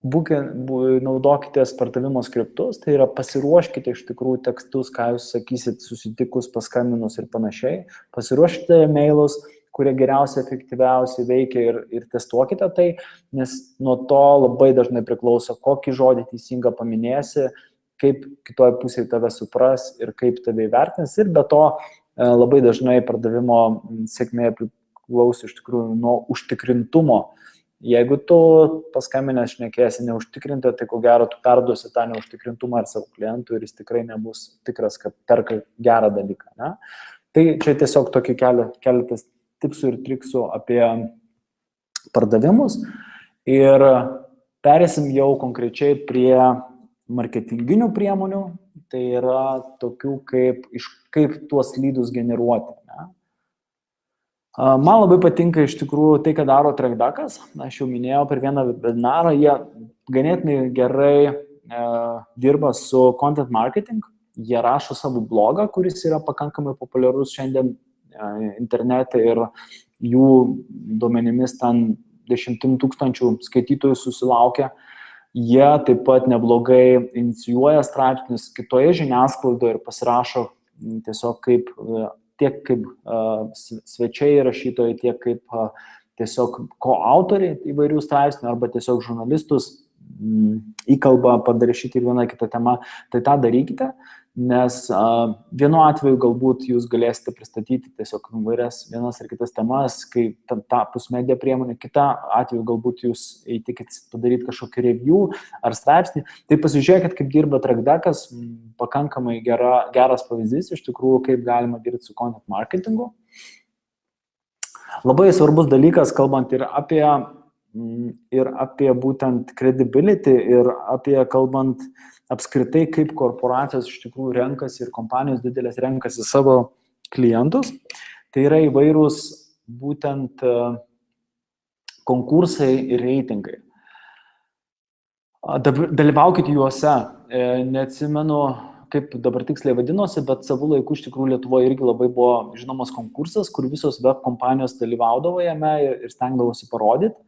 Naudokite pardavimo skriptus, tai yra pasiruoškite iš tikrųjų tekstus, ką jūs sakysit susitikus, paskambinus ir panašiai. Pasiruoškite e-mailus, kurie geriausiai, efektyviausiai veikia ir testuokite tai, nes nuo to labai dažnai priklauso, kokį žodį teisingą paminėsi, kaip kitoje pusėje tave supras ir kaip tave įvertins. Ir be to labai dažnai pardavimo sėkmė priklauso iš tikrųjų nuo užtikrintumo. Jeigu tu paskambinęs šnekėsi neužtikrintai, tai ko gero tu perduosi tą neužtikrintumą ir savo klientų ir jis tikrai nebus tikras, kad perka gerą dalyką. Ne? Tai čia tiesiog tokie keletas tipsų ir triksų apie pardavimus. Ir perėsim jau konkrečiai prie marketinginių priemonių, tai yra tokių kaip tuos lydus generuoti. Ne? Man labai patinka iš tikrųjų tai, ką daro TrackDuckas. Aš jau minėjau per vieną webinarą, jie ganėtinai gerai dirba su content marketing. Jie rašo savo blogą, kuris yra pakankamai populiarus šiandien internete ir jų duomenimis ten 10 000 skaitytojų susilaukia. Jie taip pat neblogai inicijuoja straipsnius kitoje žiniasklaidoje ir pasirašo tiesiog tiek kaip svečiai rašytojai, tiek kaip tiesiog koautoriai įvairių straipsnių arba tiesiog žurnalistus įkalba padaryti ir vieną kitą temą, tai tą darykite, nes vienu atveju galbūt jūs galėsite pristatyti tiesiog įvairias vienas ar kitas temas, kai tapus media priemonė, kitą atveju galbūt jūs įtikit padaryti kažkokį review ar straipsnį. Tai pasižiūrėkit, kaip dirba Trackdeckas, pakankamai geras pavyzdys iš tikrųjų, kaip galima dirbti su content marketingu. Labai svarbus dalykas, kalbant ir apie būtent credibility ir apie kalbant apskritai, kaip korporacijos iš tikrųjų renkasi ir kompanijos didelės renkasi savo klientus, tai yra įvairūs būtent konkursai ir reitingai. Dalyvaukite juose, neatsimenu, kaip dabar tiksliai vadinosi, bet savų laikų iš tikrųjų Lietuvoje irgi labai buvo žinomas konkursas, kur visos web kompanijos dalyvaudavo jame ir stengdavosi parodyti.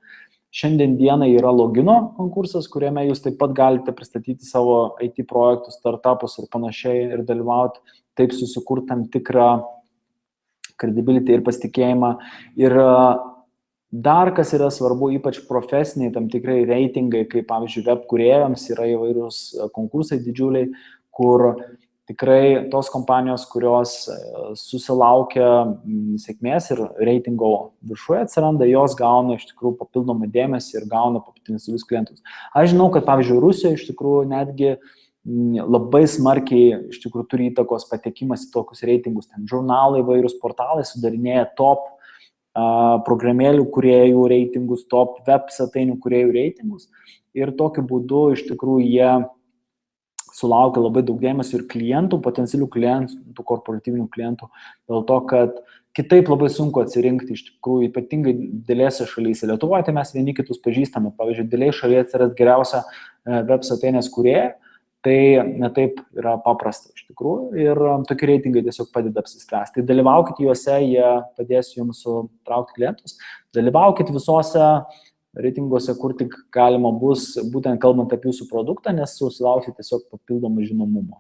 Šiandien dienai yra Logino konkursas, kuriame jūs taip pat galite pristatyti savo IT projektus, startupus ir panašiai ir dalyvauti, taip susikurti tam tikrą credibility ir pasitikėjimą. Ir dar kas yra svarbu, ypač profesiniai tam tikrai reitingai, kaip pavyzdžiui web kūrėjams yra įvairūs konkursai didžiuliai, kur tikrai tos kompanijos, kurios susilaukia sėkmės ir reitingo viršuje atsiranda, jos gauna iš tikrųjų papildomą dėmesį ir gauna potencialius klientus. Aš žinau, kad pavyzdžiui Rusijoje iš tikrųjų netgi labai smarkiai iš tikrųjų turi įtakos patekimas į tokius reitingus. Ten žurnalai, įvairūs portalai sudarinėja top programėlių kūrėjų reitingus, top web svetainių kūrėjų reitingus ir tokiu būdu iš tikrųjų jie sulaukia labai daug dėmesio ir klientų, potencialių klientų, korporatyvinių klientų, dėl to, kad kitaip labai sunku atsirinkti iš tikrųjų, ypatingai didelėse šalyse. Lietuvoje tai mes vieni kitus pažįstame, pavyzdžiui, didelėje šalyje atsiras geriausia web svetainės kūrėja, tai netaip yra paprasta iš tikrųjų ir tokie reitingai tiesiog padeda apsispręsti. Tai dalyvaukite juose, jie padės jums sutraukti klientus, dalyvaukite visose reitinguose, kur tik galima bus, būtent kalbant apie jūsų produktą, nes susilauksite tiesiog papildomą žinomumo.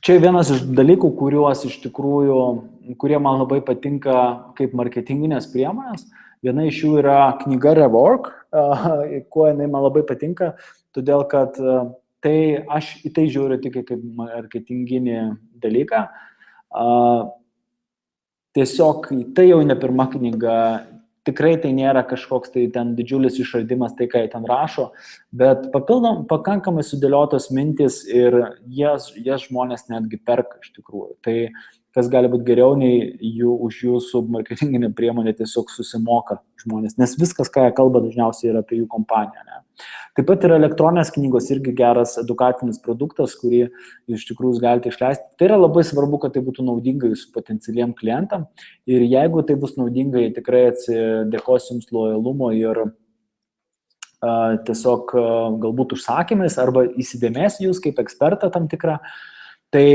Čia vienas iš dalykų, kurie man labai patinka kaip marketinginės priemonės. Viena iš jų yra knyga Rework, kuo jinai man labai patinka, todėl kad aš į tai žiūriu tik kaip marketinginį dalyką. Tiesiog tai jau ne pirma knyga. Tikrai tai nėra kažkoks tai ten didžiulis išradimas, tai ką jie ten rašo, bet pakankamai sudėliotos mintis ir jas žmonės netgi perka iš tikrųjų. Tai kas gali būti geriau, nei už jūsų marketinginę priemonę tiesiog susimoka žmonės, nes viskas, ką jie kalba, dažniausiai yra apie jų kompaniją. Ne? Taip pat yra elektroninės knygos irgi geras edukacinis produktas, kurį iš tikrųjų galite išleisti. Tai yra labai svarbu, kad tai būtų naudinga jūsų potencialiem klientam ir jeigu tai bus naudinga, tikrai atsidėkos jums lojalumo ir tiesiog galbūt užsakymais arba įsidėmės jūs kaip ekspertą tam tikrą. Tai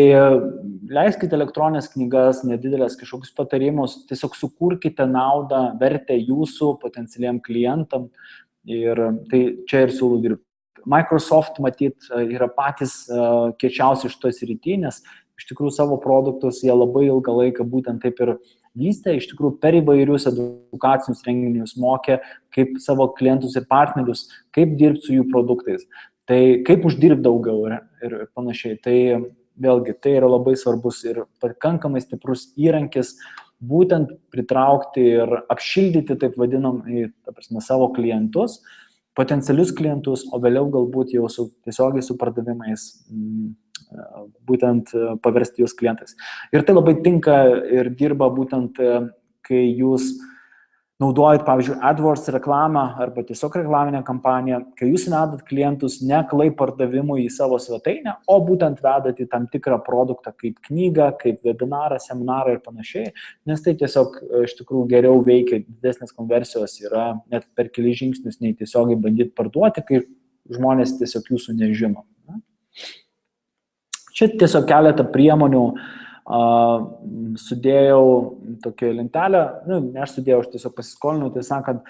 leiskite elektroninės knygas, nedidelės kažkokius patarimus, tiesiog sukurkite naudą, vertę jūsų potencialiem klientam ir tai čia ir siūlau dirbti. Microsoft, matyt, yra patys kiečiausi iš tos srity, nes iš tikrųjų savo produktus jie labai ilgą laiką būtent taip ir vystė, iš tikrųjų per įvairius edukacinius renginius mokė, kaip savo klientus ir partnerius, kaip dirbti su jų produktais, tai kaip uždirbti daugiau ir panašiai. Tai vėlgi, tai yra labai svarbus ir pakankamai stiprus įrankis būtent pritraukti ir apšildyti, taip vadinam, savo klientus, potencialius klientus, o vėliau galbūt jau tiesiogiai su pardavimais būtent paversti jūs klientais. Ir tai labai tinka ir dirba būtent, kai jūs naudojat, pavyzdžiui, AdWords reklamą arba tiesiog reklaminę kampaniją, kai jūs vedat klientus ne aklai pardavimui į savo svetainę, o būtent vedat į tam tikrą produktą kaip knygą, kaip webinarą, seminarą ir panašiai, nes tai tiesiog iš tikrųjų geriau veikia, didesnės konversijos yra net per kelis žingsnius, nei tiesiogiai bandyti parduoti, kai žmonės tiesiog jūsų nežino. Čia tiesiog keletą priemonių sudėjau tokią lentelę, ne aš sudėjau, aš tiesiog pasiskolinau, tai sakant,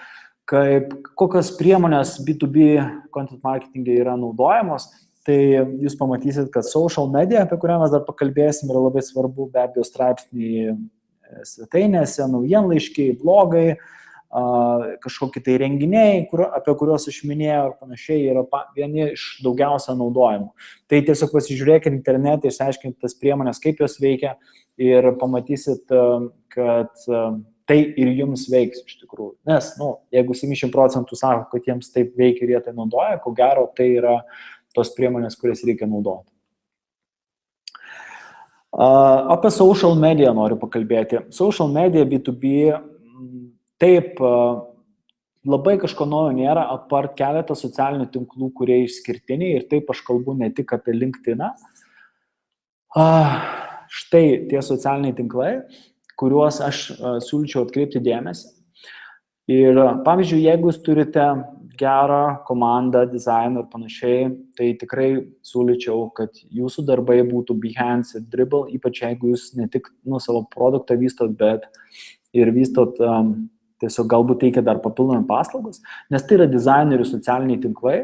kokios priemonės B2B content marketing'e yra naudojamos, tai jūs pamatysit, kad social media, apie kurią mes dar pakalbėsim, yra labai svarbu, be abejo, straipsniai svetainėse, naujienlaiškiai, blogai, kažkokie tai renginiai, apie kuriuos aš minėjau ir panašiai, yra vieni iš daugiausia naudojimų. Tai tiesiog pasižiūrėkit internetą, išsiaiškinkit tas priemonės, kaip jos veikia ir pamatysit, kad tai ir jums veiks iš tikrųjų. Nes, jeigu 70% sako, kad jiems taip veikia ir jie tai naudoja, ko gero tai yra tos priemonės, kurias reikia naudoti. Apie social media noriu pakalbėti. Social media B2B taip labai kažko naujo nėra, apart keletą socialinių tinklų, kurie išskirtiniai, ir taip aš kalbu ne tik apie LinkedIną. Štai tie socialiniai tinklai, kuriuos aš siūlyčiau atkreipti dėmesį. Ir pavyzdžiui, jeigu jūs turite gerą komandą, dizainą ir panašiai, tai tikrai siūlyčiau, kad jūsų darbai būtų Behance ir Dribbble, ypač jeigu jūs ne tik savo produktą vystot, bet ir vystot tiesiog galbūt teikia dar papildomai paslaugas, nes tai yra dizainerių socialiniai tinklai,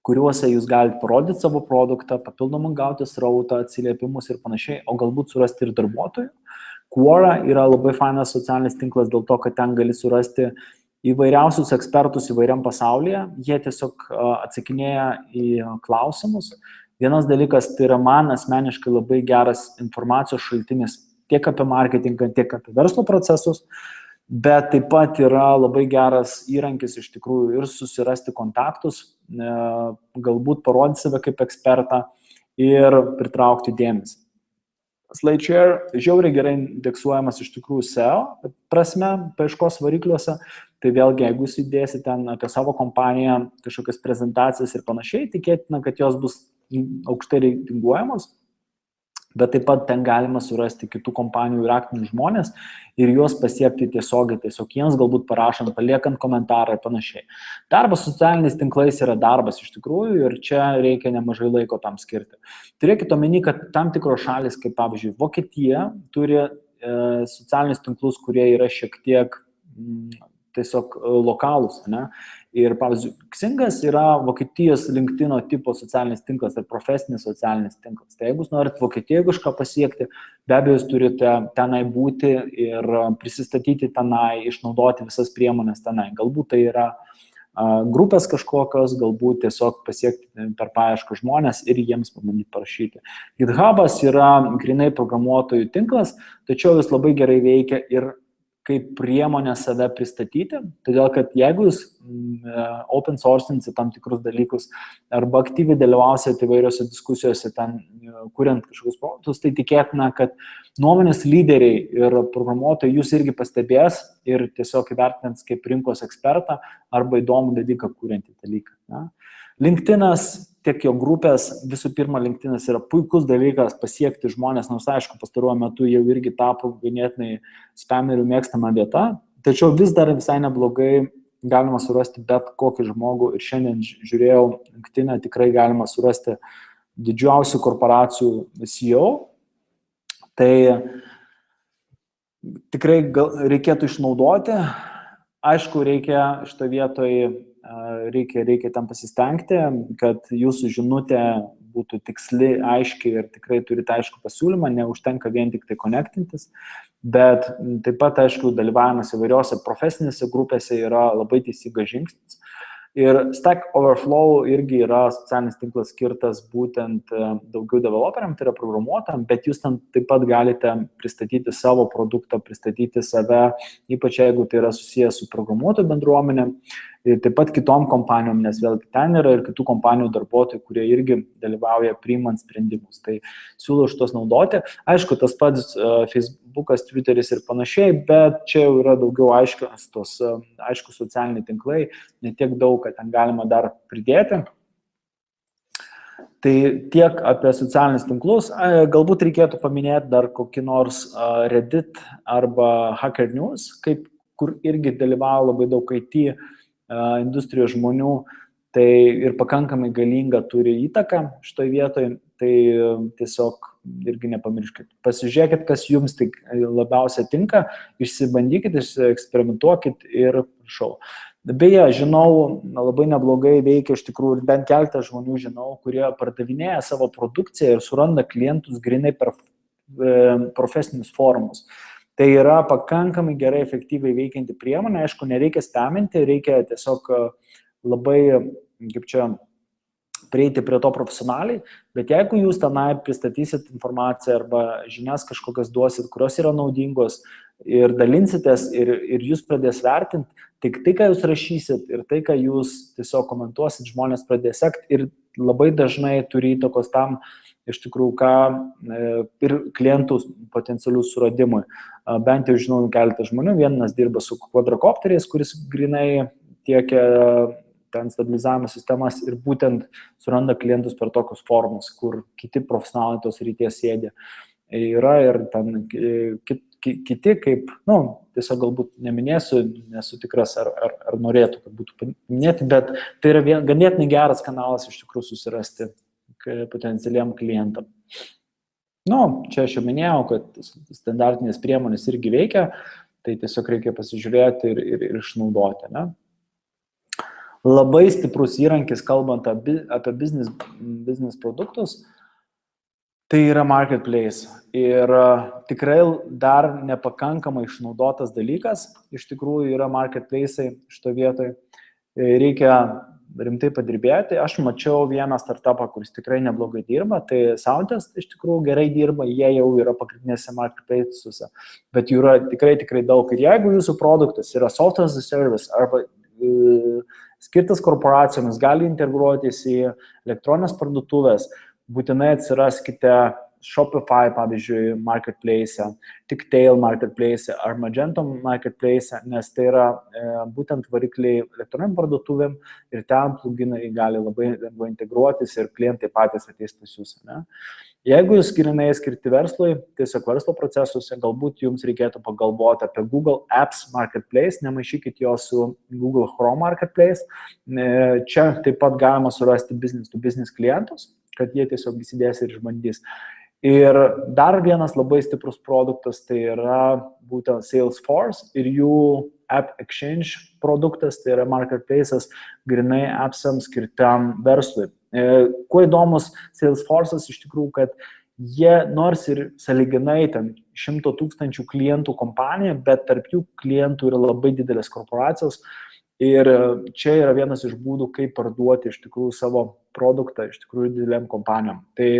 kuriuose jūs galite parodyti savo produktą, papildomai gauti srautą, atsiliepimus ir panašiai, o galbūt surasti ir darbuotojų. Quora yra labai fainas socialinis tinklas dėl to, kad ten gali surasti įvairiausius ekspertus įvairiam pasaulyje, jie tiesiog atsakinėja į klausimus. Vienas dalykas, tai yra man asmeniškai labai geras informacijos šaltinis tiek apie marketingą, tiek apie verslo procesus, bet taip pat yra labai geras įrankis iš tikrųjų ir susirasti kontaktus, galbūt parodyti save kaip ekspertą ir pritraukti dėmesį. SlideShare žiauriai gerai indeksuojamas iš tikrųjų SEO prasme, paieškos varikliuose, tai vėlgi, jeigu jūs įdėsite ten apie savo kompaniją, kažkokias prezentacijas ir panašiai, tikėtina, kad jos bus aukštai reitinguojamos, bet taip pat ten galima surasti kitų kompanijų ir aktinius žmonės ir juos pasiekti tiesiogiai, tiesiog jiems galbūt parašant, paliekant komentarą ir panašiai. Darbas socialiniais tinklais yra darbas iš tikrųjų ir čia reikia nemažai laiko tam skirti. Turėkite omeny, kad tam tikros šalis, kaip pavyzdžiui Vokietija, turi socialinius tinklus, kurie yra šiek tiek tiesiog lokalūs, ne? Ir, pavyzdžiui, Xingas yra Vokietijos LinkedIn tipo socialinis tinklas ir profesinis socialinis tinklas. Tai jeigu jūs norit Vokietijoje kažką pasiekti, be abejo, jūs turite tenai būti ir prisistatyti tenai, išnaudoti visas priemonės tenai. Galbūt tai yra grupės kažkokios, galbūt tiesiog pasiekti per paiešką žmonės ir jiems pabandyti parašyti. GitHubas yra grinai programuotojų tinklas, tačiau jis labai gerai veikia ir kaip priemonę save pristatyti, todėl kad jeigu jūs open sourcinsit tam tikrus dalykus arba aktyviai dalyvausite įvairiose diskusijose ten, kuriant kažkokius produktus, tai tikėtina, kad nuomonės lyderiai ir programuotojai jūs irgi pastebės ir tiesiog įvertinant kaip rinkos ekspertą arba įdomų dalyką kuriantį dalyką. Ne? LinkedInas, tiek jo grupės, visų pirma, LinkedInas yra puikus dalykas pasiekti žmonės, nors aišku, pastaruoju metu jau irgi tapo ganėtinai spamerių mėgstama vieta, tačiau vis dar visai neblogai galima surasti bet kokį žmogų ir šiandien žiūrėjau, LinkedIną tikrai galima surasti didžiausių korporacijų CEO, tai tikrai reikėtų išnaudoti, aišku, reikia šitoje vietoje reikia tam pasistengti, kad jūsų žinutė būtų tiksli, aiški ir tikrai turite aišku pasiūlymą, neužtenka vien tik tai konektintis, bet taip pat, aišku, dalyvavimas įvairiose profesinėse grupėse yra labai teisingas žingsnis. Ir Stack Overflow irgi yra socialinis tinklas skirtas būtent daugiau developeriam, tai yra programuotojam, bet jūs ten taip pat galite pristatyti savo produktą, pristatyti save, ypač jeigu tai yra susijęs su programuotojų bendruomenė, ir taip pat kitom kompanijom, nes vėlgi ten yra ir kitų kompanijų darbuotojų, kurie irgi dalyvauja priimant sprendimus. Tai siūlau šitos naudoti. Aišku, tas pats Facebookas, Twitteris ir panašiai, bet čia jau yra daugiau aišku socialiniai tinklai, ne tiek daug, kad ten galima dar pridėti. Tai tiek apie socialinius tinklus. Galbūt reikėtų paminėti dar kokį nors Reddit arba Hacker News, kur irgi dalyvauja labai daug IT industrijos žmonių, tai ir pakankamai galinga turi įtaką šitoje vietoje, tai tiesiog irgi nepamirškit. Pasižiūrėkit, kas jums tik labiausiai tinka, išsibandykit, eksperimentuokit ir šau. Beje, žinau, labai neblogai veikia iš tikrųjų, bent keletą žmonių žinau, kurie pardavinėja savo produkciją ir suranda klientus grinai per profesinius forumus. Tai yra pakankamai gerai efektyviai veikianti priemonė, aišku, nereikia spaminti, reikia tiesiog labai, kaip čia, prieiti prie to profesionaliai, bet jeigu jūs tenai pristatysit informaciją arba žinias kažkokias duosit, kurios yra naudingos ir dalinsitės ir jūs pradės vertinti, tik tai, ką jūs rašysit ir tai, ką jūs tiesiog komentuosit, žmonės pradės sekti ir labai dažnai turi įtakos tam, iš tikrųjų, ką ir klientų potencialių suradimui. Bent jau žinau keletą žmonių, vienas dirba su quadrocopteriais, kuris grinai tiekia ten stabilizavimo sistemas ir būtent suranda klientus per tokius forumus, kur kiti profesionalai tos ryties sėdė. Yra ir ten kiti, kaip, tiesiog galbūt neminėsiu, nesu tikras, ar norėtų, kad būtų paminėti, bet tai yra ganėtinai geras kanalas iš tikrųjų susirasti potencialiam klientam. Čia aš jau minėjau, kad standartinės priemonės irgi veikia, tai tiesiog reikia pasižiūrėti ir išnaudoti, ne? Labai stiprus įrankis, kalbant apie business produktus, tai yra marketplace. Ir tikrai dar nepakankamai išnaudotas dalykas, iš tikrųjų yra marketplace'ai šito vietoj. Reikia rimtai padirbėti. Aš mačiau vieną startupą, kuris tikrai neblogai dirba, tai Soundtest iš tikrųjų gerai dirba, jie jau yra pagrindinėse marketplace'uose, bet jų yra tikrai daug. Ir jeigu jūsų produktas yra software as a service arba skirtas korporacijomis, gali integruotis į elektroninės parduotuvės, būtinai atsiraskite Shopify, pavyzdžiui, marketplace, Ticktail marketplace ar Magento marketplace, nes tai yra būtent varikliai elektroniniam parduotuvėm ir ten pluginai gali labai lengvai integruotis ir klientai patys ateis pas jūs. Ne? Jeigu jūs skirti verslui, tiesiog verslo procesuose, galbūt jums reikėtų pagalvoti apie Google Apps Marketplace, nemaišykit jo su Google Chrome Marketplace. Čia taip pat galima surasti business to business klientus, kad jie tiesiog įsidės ir išbandys. Ir dar vienas labai stiprus produktas, tai yra būtent Salesforce ir jų App Exchange produktas, tai yra marketplace'as grinai appsams skirtam verslui. Kuo įdomus Salesforce'as iš tikrųjų, kad jie nors ir sąlyginai 100 000 klientų kompanija, bet tarp jų klientų yra labai didelės korporacijos ir čia yra vienas iš būdų, kaip parduoti iš tikrųjų savo produktą iš tikrųjų dideliam kompanijom. Tai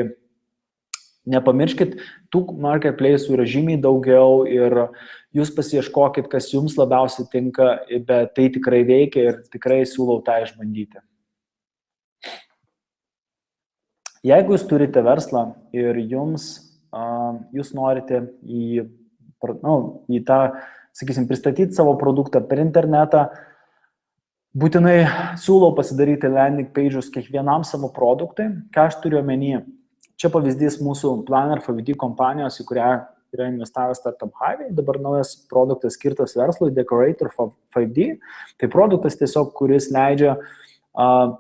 nepamirškit, tų marketplace'ų yra žymiai daugiau ir jūs pasiieškokit, kas jums labiausiai tinka, bet tai tikrai veikia ir tikrai siūlau tą išbandyti. Jeigu jūs turite verslą ir jūs norite į tą, sakysim, pristatyti savo produktą per internetą, būtinai siūlau pasidaryti landing page'us kiekvienam savo produktui. Ką aš turiu omenyje? Čia pavyzdys mūsų Planner FVD kompanijos, į kurią yra investavęs Startup Highway. Dabar naujas produktas skirtas verslui, Decorator 5D. Tai produktas tiesiog, kuris leidžia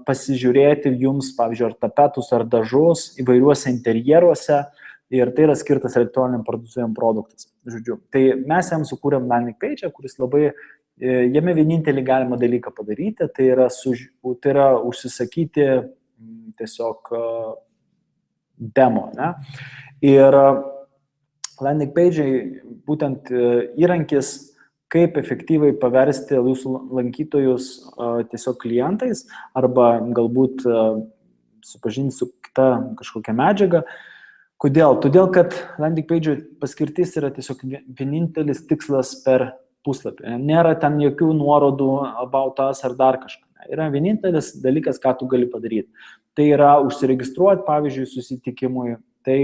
pasižiūrėti jums, pavyzdžiui, ar tapetus, ar dažus įvairiuose interjeruose. Ir tai yra skirtas elektroniniam parduotuvėm produktas. Žodžiu. Tai mes jam sukūrėm landing page, kuris labai, jame vienintelį galima dalyką padaryti, tai yra užsisakyti tiesiog demo. Ne? Ir landing page'ai būtent įrankis, kaip efektyviai paversti jūsų lankytojus tiesiog klientais arba galbūt supažinti su kita kažkokia medžiaga. Kodėl? Todėl, kad landing page'ų paskirtis yra tiesiog vienintelis tikslas per puslapį. Nėra ten jokių nuorodų about us ar dar kažką. Yra vienintelis dalykas, ką tu gali padaryti. Tai yra užsiregistruoti, pavyzdžiui, susitikimui, tai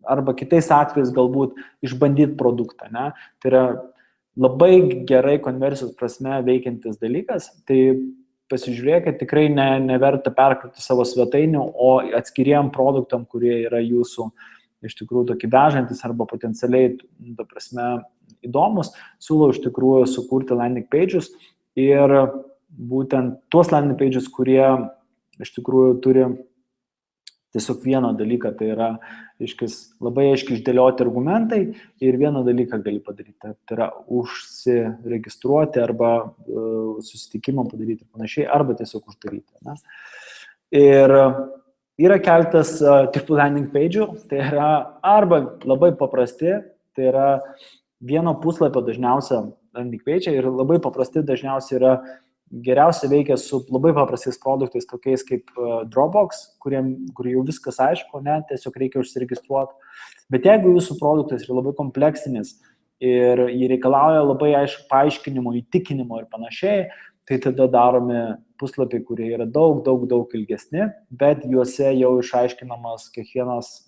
arba kitais atvejais galbūt išbandyti produktą. Ne? Tai yra labai gerai konversijos prasme veikiantis dalykas, tai pasižiūrėkit, tikrai neverta perkrauti savo svetainių, o atskiriem produktam, kurie yra jūsų iš tikrųjų tokį vežantis arba potencialiai, ta prasme, įdomus, siūlau iš tikrųjų sukurti landing page'us ir būtent tuos landing page'us, kurie iš tikrųjų turi tiesiog vieną dalyką, tai yra labai aiškiai išdėlioti argumentai ir vieną dalyką gali padaryti, tai yra užsiregistruoti arba susitikimą padaryti ir panašiai, arba tiesiog uždaryti. Ne? Ir yra keletas tipų landing page'ų, tai yra arba labai paprasti, tai yra vieno puslapio dažniausia landing page ir labai paprasti dažniausiai yra geriausia veikia su labai paprastais produktais, tokiais kaip Dropbox, kur jau viskas aišku, ne, tiesiog reikia užsiregistruoti. Bet jeigu jūsų produktas yra labai kompleksinis ir jį reikalauja labai paaiškinimo, įtikinimo ir panašiai, tai tada daromi puslapiai, kurie yra daug ilgesni, bet juose jau išaiškinamas kiekvienas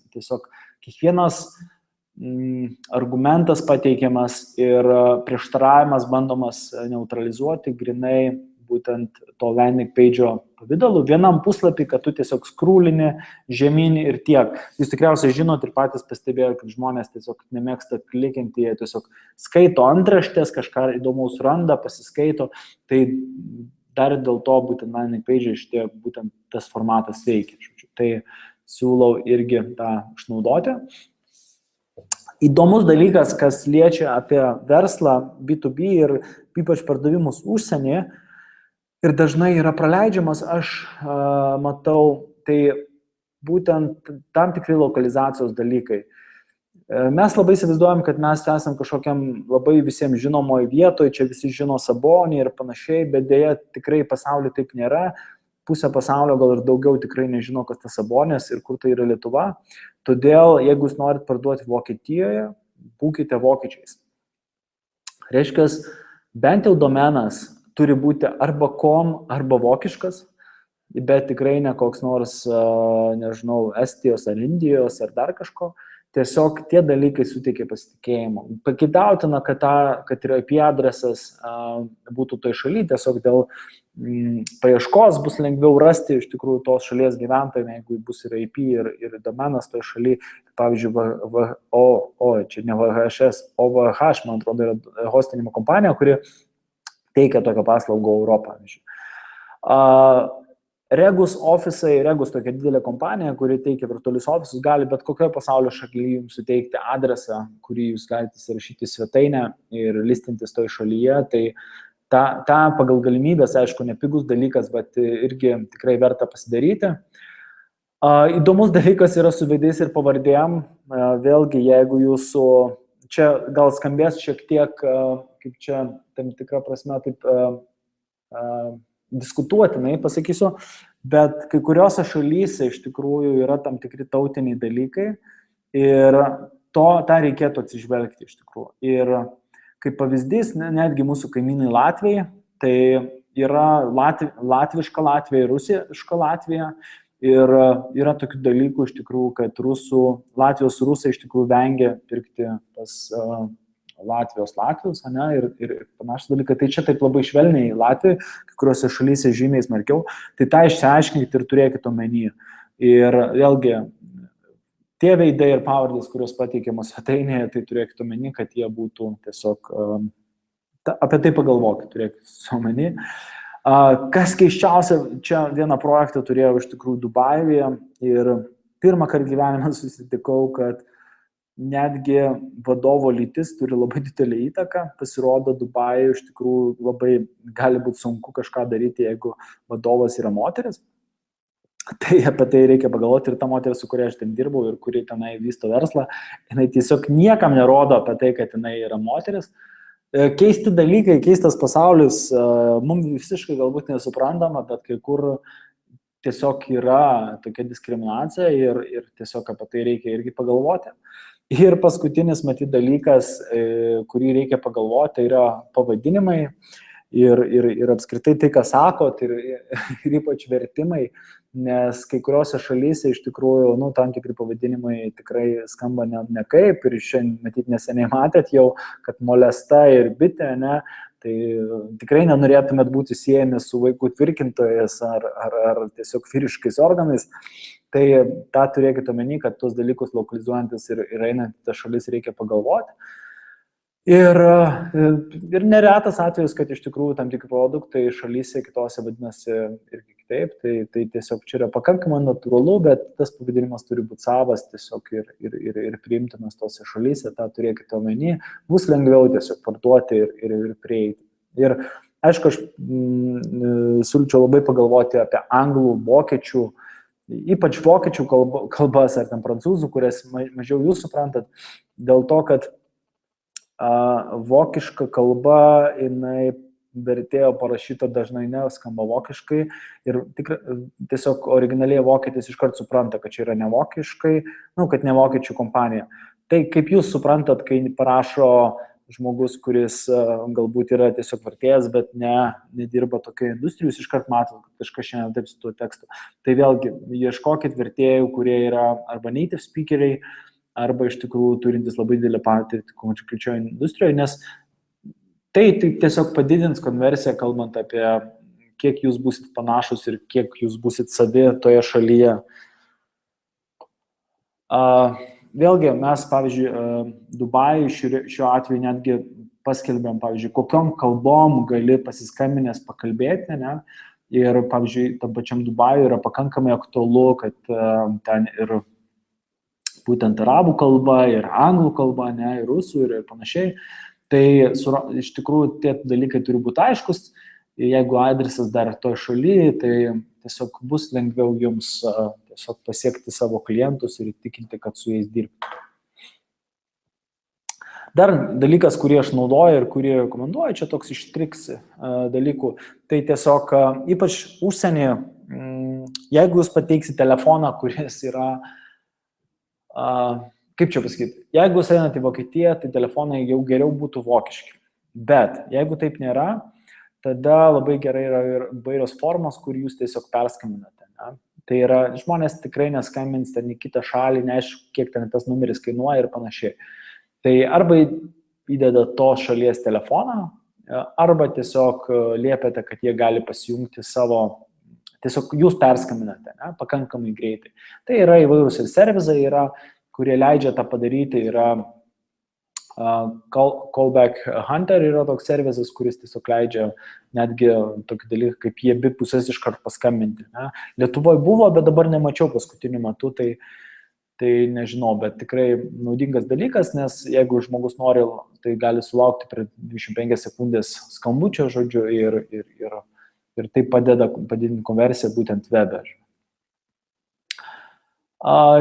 argumentas pateikiamas ir prieštaravimas bandomas neutralizuoti grinai būtent to landing page'o pavidalu. Vienam puslapį, kad tu tiesiog skrūlini žemyn ir tiek. Jūs tikriausiai žinot ir patys pastebėjote, kad žmonės tiesiog nemėgsta klikinti, jie tiesiog skaito antraštės, kažką įdomaus randa, pasiskaito. Tai dar dėl to būtent landing page'ai šitie būtent tas formatas veikia. Tai siūlau irgi tą išnaudoti. Įdomus dalykas, kas liečia apie verslą B2B ir ypač pardavimus užsienyje ir dažnai yra praleidžiamas, aš matau, tai būtent tam tikri lokalizacijos dalykai. Mes labai įsivaizduojam, kad mes esam kažkokiam labai visiems žinomoje vietoje, čia visi žino Sabonį ir panašiai, bet dėja tikrai pasaulyje taip nėra. Pusė pasaulio gal ir daugiau tikrai nežino, kas tas Sabonis ir kur tai yra Lietuva. Todėl, jeigu jūs norit parduoti Vokietijoje, būkite vokiečiais. Reiškia, bent jau domenas turi būti arba com, arba vokiškas, bet tikrai ne koks nors, nežinau, Estijos ar Indijos ar dar kažko. Tiesiog tie dalykai suteikia pasitikėjimo. Pakidautina, kad ir IP adresas būtų toj šaly, tiesiog dėl paieškos bus lengviau rasti iš tikrųjų tos šalies gyventojai, jeigu bus ir IP ir domenas toj šaly. Pavyzdžiui, čia ne VHS, OVH, man atrodo, yra hostinimo kompanija, kuri teikia tokią paslaugą Europą. Regus ofisai, Regus tokia didelė kompanija, kuri teikia virtualius ofisus, gali bet kokioje pasaulio šalyje jums suteikti adresą, kurį jūs galite įsirašyti svetainę ir listintis toj šalyje. Tai ta pagal galimybės, aišku, nepigus dalykas, bet irgi tikrai verta pasidaryti. Įdomus dalykas yra su veidais ir pavardėm. Vėlgi, jeigu jūsų, čia gal skambės šiek tiek, kaip čia tam tikrą prasme, taip diskutuotinai pasakysiu, bet kai kuriuose šalyse iš tikrųjų yra tam tikri tautiniai dalykai ir tą reikėtų atsižvelgti iš tikrųjų. Ir kaip pavyzdys, netgi mūsų kaimynai Latvijai, tai yra latviška Latvija ir rusiška Latvija ir yra tokių dalykų iš tikrųjų, kad Latvijos rusai iš tikrųjų vengia pirkti pas Latvijos latvius, ne, ir panašus dalykai. Tai čia taip labai švelniai Latvijai, kai kuriuose šalyse žymiai smarkiau, tai tą išsiaiškinkite ir turėkite omeny. Ir vėlgi, tie veidai ir pavardės, kurios pateikiamos svetainėje, tai turėkite omeny, kad jie būtų tiesiog, apie tai pagalvokite, turėkite omeny. Kas keiščiausia, čia vieną projektą turėjau iš tikrųjų Dubajuje ir pirmą kartą gyvenime susitikau, kad netgi vadovo lytis turi labai didelį įtaką. Pasirodo, Dubajuje iš tikrųjų labai gali būti sunku kažką daryti, jeigu vadovas yra moteris. Tai apie tai reikia pagalvoti ir ta moteris, su kuria aš ten dirbau ir kuri tenai vysto verslą, jinai tiesiog niekam nerodo apie tai, kad jinai yra moteris. Keisti dalykai, keistas pasaulis, mums visiškai galbūt nesuprantama, bet kai kur tiesiog yra tokia diskriminacija ir tiesiog apie tai reikia irgi pagalvoti. Ir paskutinis, matyt, dalykas, kurį reikia pagalvoti, yra pavadinimai ir apskritai tai, ką sakot, ir ypač vertimai, nes kai kuriuose šalyse iš tikrųjų, tam tikri pavadinimai tikrai skamba ne kaip, ir šiandien, matyt, neseniai matėt jau, kad molesta ir bitė, ne, tai tikrai nenorėtumėt būti siejami su vaikų tvirkintojais ar tiesiog vyriškais organais. Tai tą turėkite omeny, kad tuos dalykus lokalizuojantis ir einant į tą šalis reikia pagalvoti. Ir neretas atvejus, kad iš tikrųjų tam tikri produktai šalyse kitose vadinasi irgi taip, tai tiesiog čia yra pakankamai natūralu, bet tas pavadinimas turi būti savas tiesiog ir priimtinas tose šalyse, tą turėkite omeny, bus lengviau tiesiog parduoti ir prieiti. Ir aišku, aš siūlyčiau labai pagalvoti apie anglų, vokiečių, ypač vokiečių kalbas ar ten prancūzų, kurias mažiau jūs suprantat, dėl to, kad vokiška kalba, jinai vertėjo parašyta dažnai neskamba vokiškai ir tiesiog originaliai vokietis iškart supranta, kad čia yra ne vokiškai, kad ne vokiečių kompanija. Tai kaip jūs suprantat, kai parašo žmogus, kuris galbūt yra tiesiog vertėjas, bet nedirba tokioje industrijos, iškart matot, kad kažkas šiandien taip su tuo tekstu. Tai vėlgi, ieškokit vertėjų, kurie yra arba native speakeriai, arba iš tikrųjų turintis labai didelę patirtį konkrečioje industrijoje, nes tai tiesiog padidins konversiją, kalbant apie kiek jūs būsit panašus ir kiek jūs būsit savi toje šalyje. Vėlgi, mes, pavyzdžiui, Dubajui šiuo atveju netgi paskelbėm, pavyzdžiui, kokiom kalbom gali pasiskambinęs pakalbėti, ne? Ir, pavyzdžiui, tam pačiam Dubajui yra pakankamai aktualu, kad ten ir būtent arabų kalba, ir anglų kalba, ne, ir rusų, ir panašiai. Tai iš tikrųjų tie dalykai turi būti aiškus, jeigu adresas dar toj šalyje, tai tiesiog bus lengviau jums tiesiog pasiekti savo klientus ir įtikinti, kad su jais dirbti. Dar dalykas, kurį aš naudoju ir kurį rekomenduoju, čia toks iš triks dalykų, tai tiesiog ypač užsienyje, jeigu jūs pateiksi telefoną, kuris yra, kaip čia pasakyti, jeigu jūs einate į Vokietiją, tai telefonai jau geriau būtų vokiški. Bet jeigu taip nėra, tada labai gerai yra ir vairios formos, kur jūs tiesiog perskambinate. Ne? Tai yra, žmonės tikrai neskambins ten į kitą šalį, neaišku, kiek ten tas numeris kainuoja ir panašiai. Tai arba įdeda tos šalies telefoną, arba tiesiog liepiate, kad jie gali pasijungti savo, tiesiog jūs perskambinate, ne? Pakankamai greitai. Tai yra įvairūs ir servisai, kurie leidžia tą padaryti, yra Callback Hunter yra toks servisas, kuris tiesiog leidžia netgi tokį dalyką, kaip jie abi pusės iškart paskambinti. Ne? Lietuvoje buvo, bet dabar nemačiau paskutiniu metu, tai nežinau, bet tikrai naudingas dalykas, nes jeigu žmogus nori, tai gali sulaukti per 25 sekundės skambučio, žodžiu, ir tai padeda padidinti konversiją būtent webe.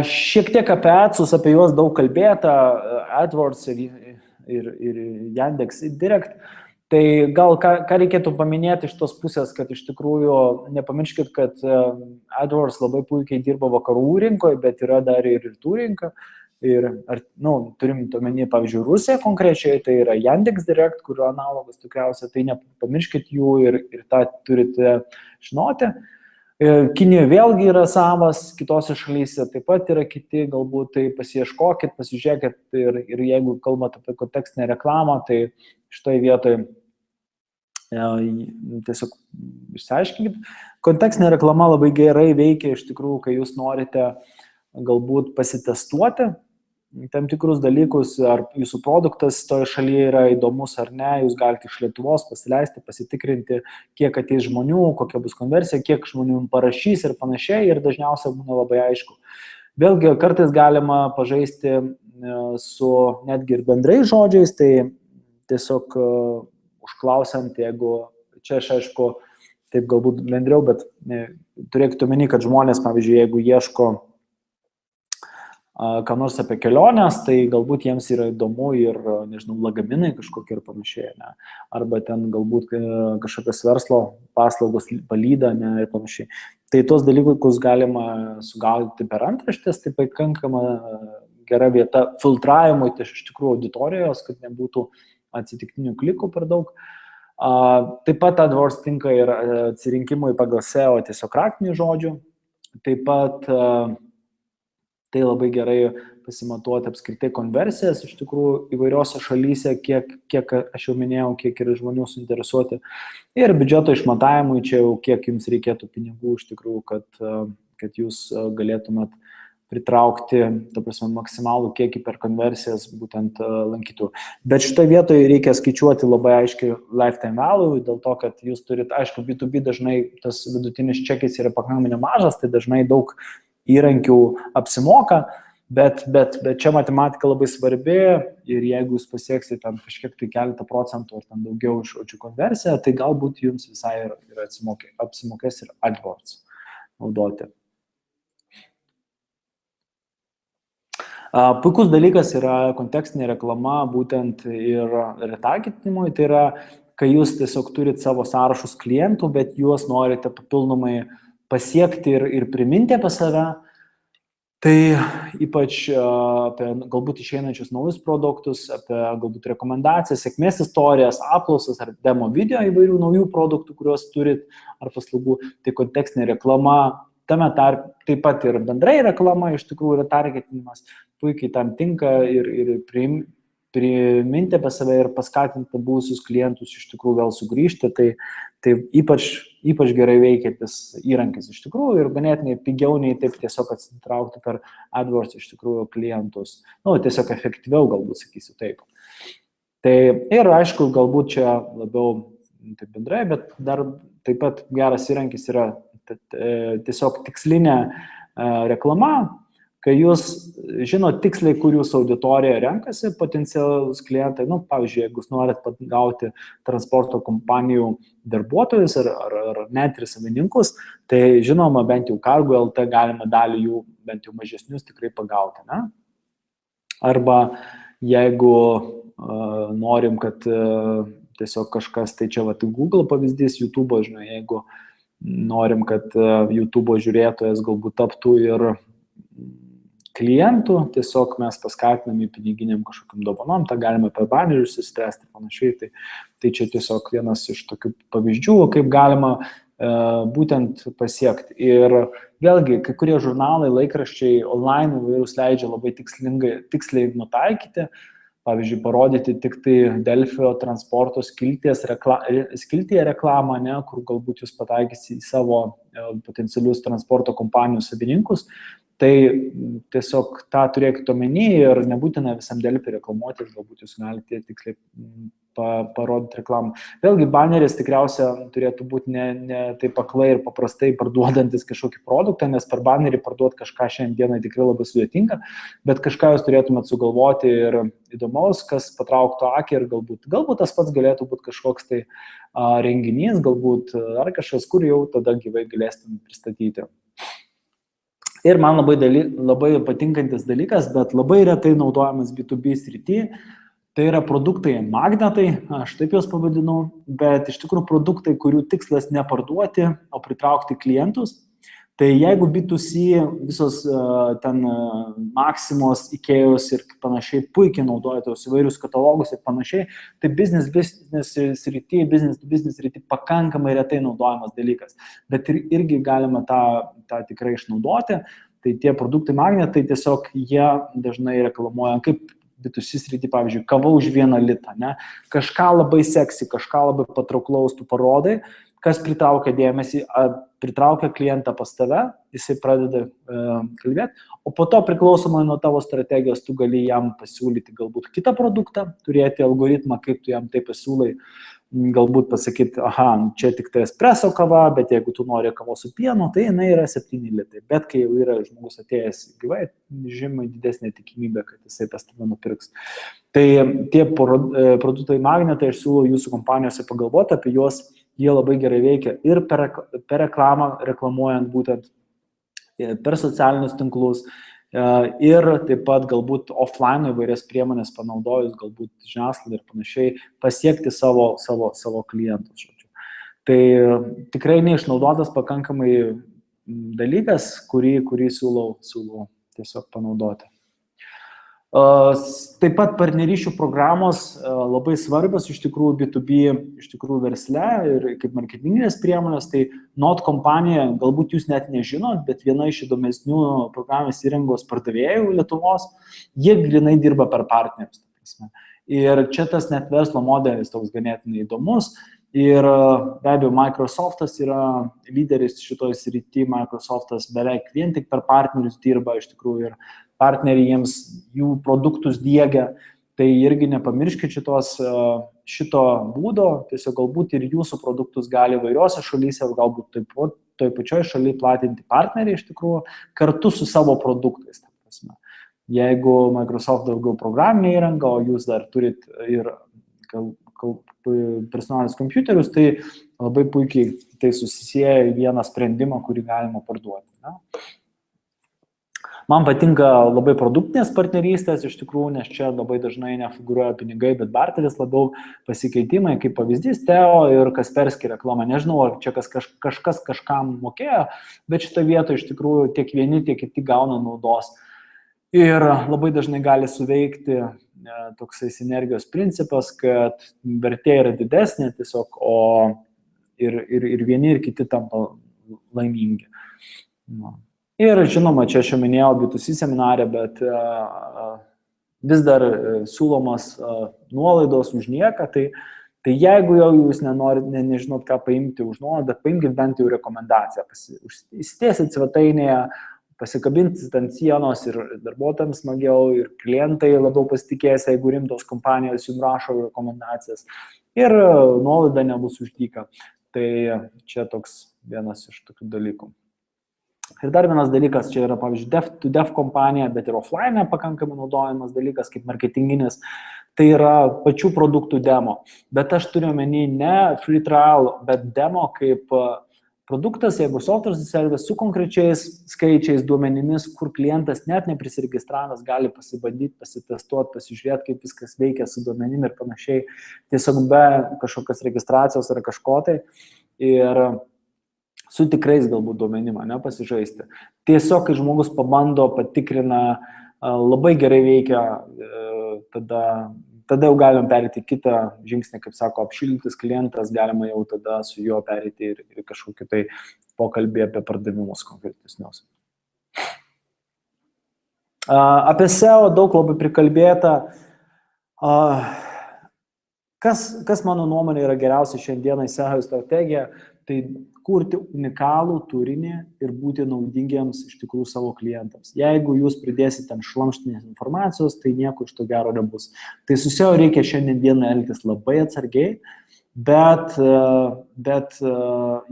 Šiek tiek apie adsus, apie juos daug kalbėta, AdWords ir Yandex Direct. Tai gal ką reikėtų paminėti iš tos pusės, kad iš tikrųjų nepamirškit, kad AdWords labai puikiai dirba vakarų rinkoje, bet yra dar ir rytų rinka. Ir turim omeny, pavyzdžiui, Rusiją konkrečiai, tai yra Yandex Direct, kurio analogas tikriausiai, tai nepamirškit jų ir tą turite žinoti. Kinijoje vėlgi yra savas, kitose šalyse taip pat yra kiti, galbūt tai pasiieškokit, pasižiūrėkit ir jeigu kalbate apie kontekstinę reklamą, tai šitoje vietoje tiesiog išsiaiškinkit. Kontekstinė reklama labai gerai veikia iš tikrųjų, kai jūs norite galbūt pasitestuoti tam tikrus dalykus, ar jūsų produktas toje šalyje yra įdomus ar ne, jūs galite iš Lietuvos pasileisti, pasitikrinti, kiek ateis žmonių, kokia bus konversija, kiek žmonių parašys ir panašiai, ir dažniausiai būna labai aišku. Vėlgi, kartais galima pažaisti su netgi ir bendrai žodžiais, tai tiesiog užklausiant, jeigu čia aš aišku, taip galbūt bendriau, bet turėkite omeny, kad žmonės, pavyzdžiui, jeigu ieško ką nors apie keliones, tai galbūt jiems yra įdomu ir, nežinau, lagaminai kažkokie ir panašiai, ne? Arba ten galbūt kažkokios verslo paslaugos palyda, ne, ir panašiai. Tai tos dalykus galima sugaudyti per antraštės, tai pakankamai gera vieta filtravimui iš tikrųjų auditorijos, kad nebūtų atsitiktinių klikų per daug. Taip pat AdWords tinka ir atsirinkimui pagal SEO tiesiog raktinių žodžių. Taip pat tai labai gerai pasimatuoti apskritai konversijas iš tikrųjų įvairiose šalyse, kiek aš jau minėjau, kiek yra žmonių suinteresuoti. Ir biudžeto išmatavimui čia jau kiek jums reikėtų pinigų iš tikrųjų, kad jūs galėtumėt pritraukti, ta prasme, maksimalų kiekį per konversijas būtent lankytojų. Bet šitoje vietoje reikia skaičiuoti labai aiškiai lifetime value, dėl to, kad jūs turit, aišku, B2B dažnai tas vidutinis čekis yra pakankamai nemažas, tai dažnai daug įrankių apsimoka, bet čia matematika labai svarbi ir jeigu jūs pasieksite ten kažkiek tai keletą procentų ar ten daugiau iš konversiją, tai galbūt jums visai yra apsimokės ir AdWords naudoti. Puikus dalykas yra kontekstinė reklama būtent ir retargetinimui, tai yra, kai jūs tiesiog turit savo sąrašus klientų, bet juos norite papildomai pasiekti ir priminti apie save. Tai ypač apie galbūt išeinančius naujus produktus, apie galbūt rekomendacijas, sėkmės istorijas, apklausas ar demo video įvairių naujų produktų, kuriuos turit ar paslaugų, tai kontekstinė reklama, tame taip pat ir bendrai reklama, iš tikrųjų yra targetinimas, puikiai tam tinka ir priminti apie save ir paskatinti buvusius klientus iš tikrųjų vėl sugrįžti, tai ypač gerai veikiantis įrankis iš tikrųjų ir ganėtinai pigiau nei taip tiesiog atsitraukti per AdWords iš tikrųjų klientus. Tiesiog efektyviau galbūt sakysiu taip. Tai ir aišku, galbūt čia labiau taip bendrai, bet dar taip pat geras įrankis yra tiesiog tikslinė reklama, kai jūs žinot tiksliai, kur jūsų auditorija renkasi, potencialus klientai, pavyzdžiui, jeigu jūs norit gauti transporto kompanijų darbuotojus ar net ir savininkus, tai žinoma, bent jau Cargo LT galima dalį jų, bent jau mažesnius, tikrai pagauti, ne? Arba jeigu norim, kad tiesiog kažkas, tai čia Google pavyzdys, YouTube, žinai, jeigu norim, kad YouTube žiūrėtojas galbūt taptų ir klientų, tiesiog mes paskatinami piniginiam kažkokiam dovanom, tą galime per banerius įspręsti panašiai, tai čia tiesiog vienas iš tokių pavyzdžių, kaip galima būtent pasiekti. Ir vėlgi, kai kurie žurnalai, laikraščiai online įvairūs leidžia labai tiksliai nutaikyti, pavyzdžiui, parodyti tik tai Delfio transporto skiltyje reklamą, ne, kur galbūt jūs pataikysite į savo potencialius transporto kompanijų savininkus, tai tiesiog tą turėkite omeny ir nebūtina visam Delfi reklamuoti, galbūt jūs galite tiksliai parodyti reklamą. Vėlgi, baneris tikriausia turėtų būti ne taip aklai ir paprastai parduodantis kažkokį produktą, nes per banerį parduoti kažką šiandieną tikrai labai sudėtinga, bet kažką jūs turėtumėt sugalvoti ir įdomaus, kas patrauktų akį ir galbūt tas pats galėtų būti kažkoks tai renginys, galbūt ar kažkas, kur jau tada gyvai galėsite pristatyti. Ir man labai patinkantis dalykas, bet labai retai naudojamas B2B srity, tai yra produktai magnetai, aš taip juos pavadinau, bet iš tikrųjų produktai, kurių tikslas ne parduoti, o pritraukti klientus. Tai jeigu B2C visos ten Maximos, Ikėjos ir panašiai puikiai naudoja tos įvairius katalogus ir panašiai, tai business srity pakankamai retai naudojamas dalykas. Bet irgi galima tą tikrai išnaudoti. Tai tie produktai magnetai tiesiog jie dažnai reklamuoja kaip B2C srity, pavyzdžiui, kava už 1 litą, ne? Kažką labai seksi, kažką labai patrauklaus tu parodai, kas pritraukia dėmesį, pritraukia klientą pas tave, jisai pradeda kalbėti, o po to priklausomai nuo tavo strategijos tu gali jam pasiūlyti galbūt kitą produktą, turėti algoritmą, kaip tu jam tai pasiūlai, galbūt pasakyti, čia tik tai espresso kava, bet jeigu tu nori kavos su pienu, tai jinai yra 7 litai, bet kai jau yra žmogus atėjęs gyvai, žymiai didesnė tikimybė, kad jisai pas tave nupirks. Tai tie produktai magnetai, aš siūlau jūsų kompanijose pagalvoti apie juos, jie labai gerai veikia ir per reklamą, reklamuojant būtent per socialinius tinklus ir taip pat galbūt offline įvairias priemonės panaudojus, galbūt žiniasklaidą ir panašiai, pasiekti savo klientus. Tai tikrai neišnaudotas pakankamai dalykas, kurį siūlau tiesiog panaudoti. Taip pat partnerysčių programos labai svarbios iš tikrųjų B2B iš tikrųjų versle ir kaip marketinginės priemonės, tai Not kompanija, galbūt jūs net nežinot, bet viena iš įdomesnių programinės įrangos pardavėjų Lietuvos, jie grinai dirba per partnerius. Ir čia tas net verslo modelis toks ganėtinai įdomus, Ir be abejo, Microsoftas yra lyderis šitoj srity, Microsoftas beveik vien tik per partnerius dirba iš tikrųjų ir partneriai jiems jų produktus diegia, tai irgi nepamirškit šito būdo, tiesiog galbūt ir jūsų produktus gali įvairiose šalyse, galbūt taip pat toj pačioj šalyje platinti partneriai iš tikrųjų kartu su savo produktais. Jeigu Microsoft daugiau programinę įrangą, o jūs dar turit ir personalinius kompiuterius, tai labai puikiai tai susisieja į vieną sprendimą, kurį galima parduoti. Ne? Man patinka labai produktinės partnerystės iš tikrųjų, nes čia labai dažnai nefigūruoja pinigai, bet barteris labiau pasikeitimai, kaip pavyzdys Teo ir Kaspersky reklama. Nežinau, ar čia kažkas kažkam mokėjo, bet šitą vietą iš tikrųjų tiek vieni, tiek kiti gauna naudos. Ir labai dažnai gali suveikti toksai sinergijos principas, kad vertė yra didesnė tiesiog, o ir vieni ir kiti tampa laimingi. Ir žinoma, čia aš jau minėjau B2C seminarę, bet vis dar siūlomas nuolaidos už nieką, tai jeigu jau jūs nežinot, ką paimti už nuolaidą, paimkit bent jau rekomendaciją, įsidėsit svetainėje, pasikabintis ant sienos ir darbuotojams smagiau, ir klientai labiau pasitikės, jeigu rimtos kompanijos jums rašo rekomendacijas, ir nuolaida nebus už dyką. Tai čia toks vienas iš tokių dalykų. Ir dar vienas dalykas, čia yra, pavyzdžiui, dev kompanija, bet ir offline pakankamai naudojamas dalykas kaip marketinginis, tai yra pačių produktų demo. Bet aš turiu omeny ne free trial, bet demo kaip produktas, jeigu software service su konkrečiais skaičiais, duomenimis, kur klientas net neprisregistravęs gali pasibandyti, pasitestuoti, pasižiūrėti, kaip viskas veikia su duomenim ir panašiai, tiesiog be kažkokios registracijos ar kažko tai. Ir su tikrais galbūt duomenim, ne, pasižaisti. Tiesiog, kai žmogus pabando, patikrina, labai gerai veikia, tada jau galim perėti kitą žingsnį, kaip sako, apšildytis klientas, galima jau tada su juo perėti ir kažkokį tai pokalbį apie pardavimus konkretesnius. Apie SEO daug labai prikalbėta. Kas mano nuomonė yra geriausia šiandienai SEO strategija, tai kurti unikalų turinį ir būti naudingiems iš tikrųjų savo klientams. Jeigu jūs pridėsite ant šlamštinės informacijos, tai nieko iš to gero nebus. Tai su SEO reikia šiandieną elgtis labai atsargiai, bet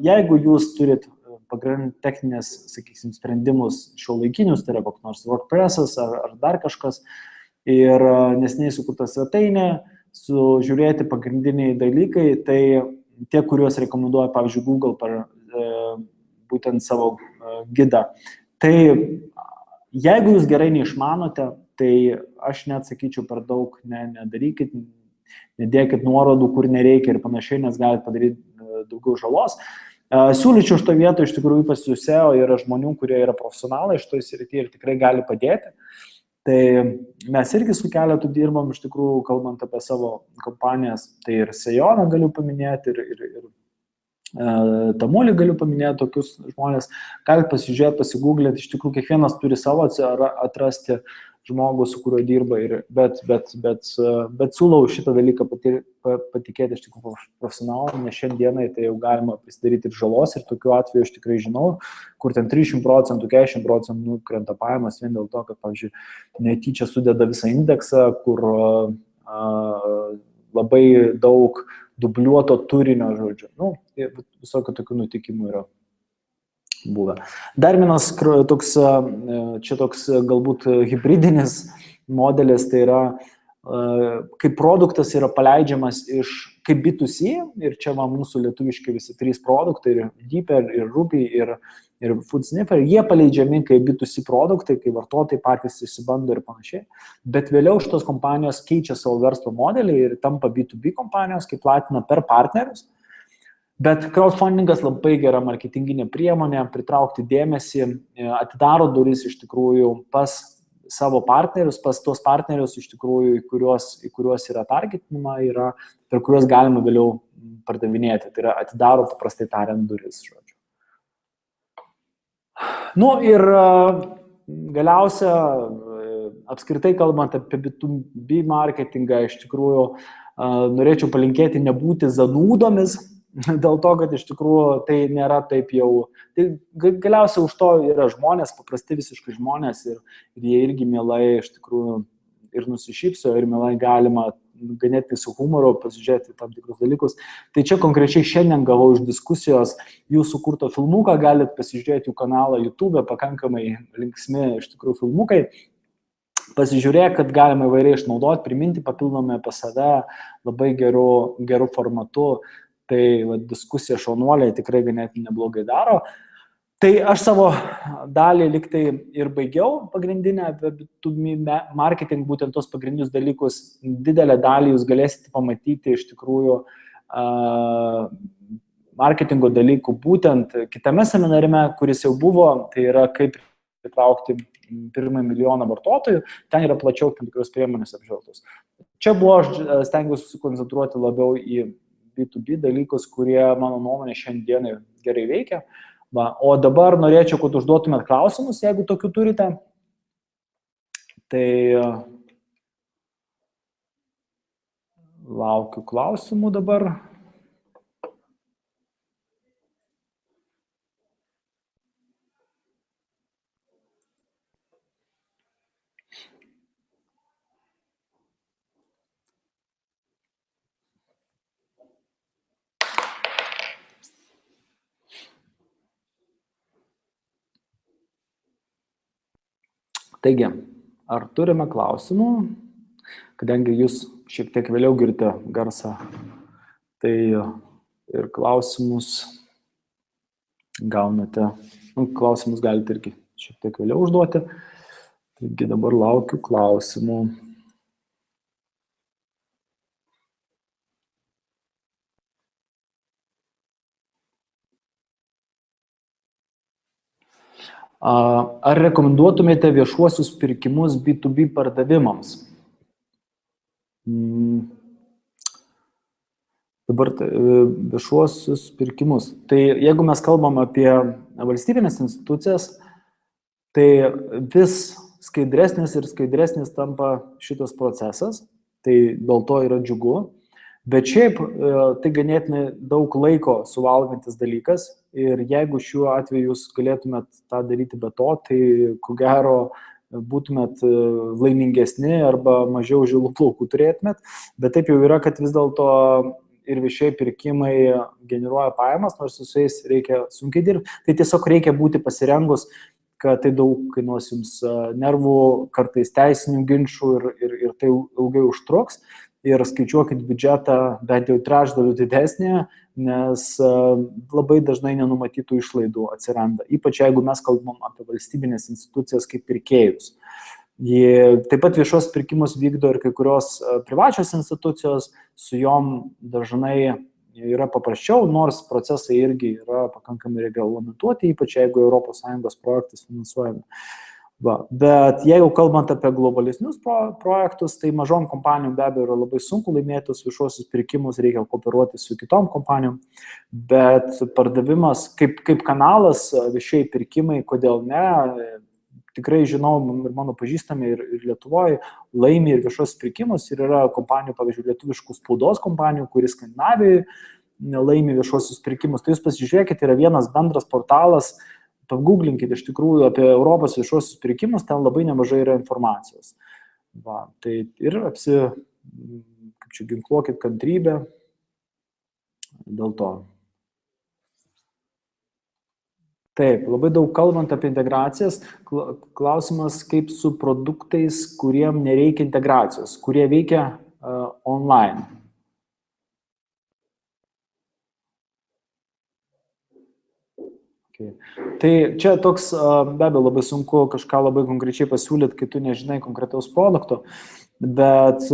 jeigu jūs turit pagrindinės techninės, sakysim, sprendimus šiuolaikinius, tai yra koks nors WordPress'as ar dar kažkas, ir neseniai sukurta svetainė, sužiūrėti pagrindiniai dalykai, tai tie, kuriuos rekomenduoja, pavyzdžiui, Google per būtent savo gidą. Tai jeigu jūs gerai neišmanote, tai aš net sakyčiau per daug nedarykit, nedėkit nuorodų, kur nereikia ir panašiai, nes galite padaryti daugiau žalos. Siūlyčiau šito vietą iš tikrųjų pas SEO yra žmonių, kurie yra profesionalai iš to srityje ir tikrai gali padėti. Tai mes irgi su keletu dirbam, iš tikrųjų, kalbant apie savo kompanijas, tai ir Sejoną galiu paminėti, ir Tamulį galiu paminėti, tokius žmonės. Galite pasižiūrėti, pasigooglėti, iš tikrųjų, kiekvienas turi savo atrasti žmogų, su kuriuo dirba, bet siūlau šitą dalyką patikėti iš tikrųjų profesionalą, nes šiandienai tai jau galima pasidaryti ir žalos, ir tokiu atveju aš tikrai žinau, kur ten 300%, 40% nukrenta pajamas vien dėl to, kad, pavyzdžiui, netyčia sudeda visą indeksą, kur labai daug dubliuoto turinio, žodžiu. Visokių tokių nutikimų yra buvę. Dar vienas toks galbūt hybridinis modelis, tai yra, kaip produktas yra paleidžiamas kaip B2C, ir čia mūsų lietuviški visi 3 produktai, ir Deeper, ir Ruby, ir Foodsniffer, jie paleidžiami kaip B2C produktai, kai vartotojai patys įsibando ir panašiai, bet vėliau šitos kompanijos keičia savo verslo modelį ir tampa B2B kompanijos, kaip platina per partnerius. Bet crowdfundingas labai gera marketinginė priemonė, pritraukti dėmesį, atidaro duris iš tikrųjų pas savo partnerius, pas tos partnerius iš tikrųjų, į kuriuos yra targetinima, per kuriuos galima vėliau pardavinėti. Tai yra atidaro paprastai tariant duris, žodžiu. Ir galiausia, apskritai kalbant apie B2B marketingą, iš tikrųjų, norėčiau palinkėti nebūti zanūdomis, dėl to, kad iš tikrųjų tai nėra taip jau, tai galiausiai už to yra žmonės, paprasti visiškai žmonės ir jie irgi mielai iš tikrųjų ir nusišypso, ir mielai galima ganėtinai su humoru pasižiūrėti tam tikrus dalykus. Tai čia konkrečiai šiandien gavau iš diskusijos jų sukurto filmuką, galit pasižiūrėti jų kanalą YouTube, pakankamai linksmi iš tikrųjų filmukai. Pasižiūrėk, kad galima įvairiai išnaudoti, priminti papildomai apie save labai geru formatu. Tai diskusija šaunuoliai tikrai ganėtinai neblogai daro. Tai aš savo dalį liktai ir baigiau pagrindinę apie B2B marketing, būtent tos pagrindinius dalykus, didelę dalį jūs galėsite pamatyti iš tikrųjų marketingo dalykų būtent kitame seminarime, kuris jau buvo, tai yra kaip pritraukti 1 milijoną vartotojų, ten yra plačiau tam tikros priemonės apžvelgtos. Čia buvo, aš stengiuosi susikoncentruoti labiau į B2B dalykus, kurie mano nuomonė šiandienai gerai veikia. O dabar norėčiau, kad užduotumėt klausimus, jeigu tokių turite. Tai laukiu klausimų dabar. Taigi, ar turime klausimų? Kadangi jūs šiek tiek vėliau girdite garsą, tai ir klausimus gaunate, klausimus galite irgi šiek tiek vėliau užduoti. Taigi dabar laukiu klausimų. Ar rekomenduotumėte viešuosius pirkimus B2B pardavimams? Dabar viešuosius pirkimus. Tai jeigu mes kalbam apie valstybinės institucijas, tai vis skaidresnis ir skaidresnis tampa šitas procesas, tai dėl to yra džiugu. Bet šiaip tai ganėtinai daug laiko suvalgantis dalykas ir jeigu šiuo atveju jūs galėtumėt tą daryti be to, tai ko gero būtumėt laimingesni arba mažiau žilų plaukų turėtumėt. Bet taip jau yra, kad vis dėlto ir viešieji pirkimai generuoja pajamas, nors su jais reikia sunkiai dirbti. Tai tiesiog reikia būti pasirengus, kad tai daug kainuos jums nervų, kartais teisinių ginčų ir tai ilgai užtruks. Ir skaičiuokit biudžetą bent jau trečdaliu didesnį, nes labai dažnai nenumatytų išlaidų atsiranda. Ypač jeigu mes kalbam apie valstybinės institucijas kaip pirkėjus. Taip pat viešos pirkimus vykdo ir kai kurios privačios institucijos, su jom dažnai yra paprasčiau, nors procesai irgi yra pakankamai reglamentuoti, ypač jeigu ES projektus finansuojame. Bet jeigu kalbant apie globalesnius projektus, tai mažom kompanijom be abejo yra labai sunku laimėti viešuosius pirkimus, reikia kooperuoti su kitom kompanijom, bet pardavimas kaip kanalas, viešieji pirkimai, kodėl ne, tikrai žinau ir mano pažįstami ir Lietuvoje laimi ir viešuosius pirkimus ir yra kompanijų, pavyzdžiui, lietuviškų spaudos kompanijų, kuris Skandinavijoje laimi viešuosius pirkimus. Tai jūs pasižiūrėkite, yra vienas bendras portalas, pagooglinkite iš tikrųjų apie Europos viešuosius pirkimus, ten labai nemažai yra informacijos. Tai ir ginkluokit kantrybę dėl to. Taip, labai daug kalbant apie integracijas, klausimas kaip su produktais, kuriem nereikia integracijos, kurie veikia online. Tai čia toks, be abejo, labai sunku kažką labai konkrečiai pasiūlyti, kai tu nežinai konkretaus produkto, bet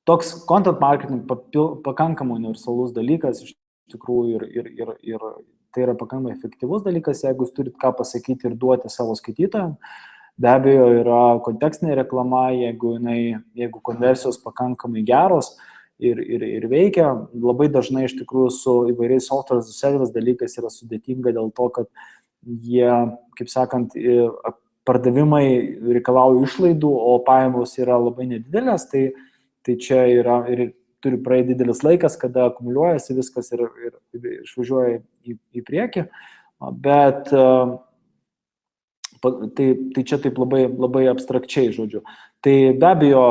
toks content marketing pakankamai universalus dalykas iš tikrųjų ir tai yra pakankamai efektyvus dalykas, jeigu jūs turit ką pasakyti ir duoti savo skaitytojams. Be abejo, yra kontekstinė reklama, jeigu konversijos pakankamai geros, ir veikia. Labai dažnai iš tikrųjų su įvairiais software as a service dalykais yra sudėtinga dėl to, kad jie, kaip sakant, pardavimai reikalauja išlaidų, o pajamos yra labai nedidelės, tai tai čia yra ir turi praeiti didelis laikas, kada akumuliuojasi viskas ir išvažiuoja į priekį, bet tai čia taip labai abstrakčiai, žodžiu. Tai be abejo,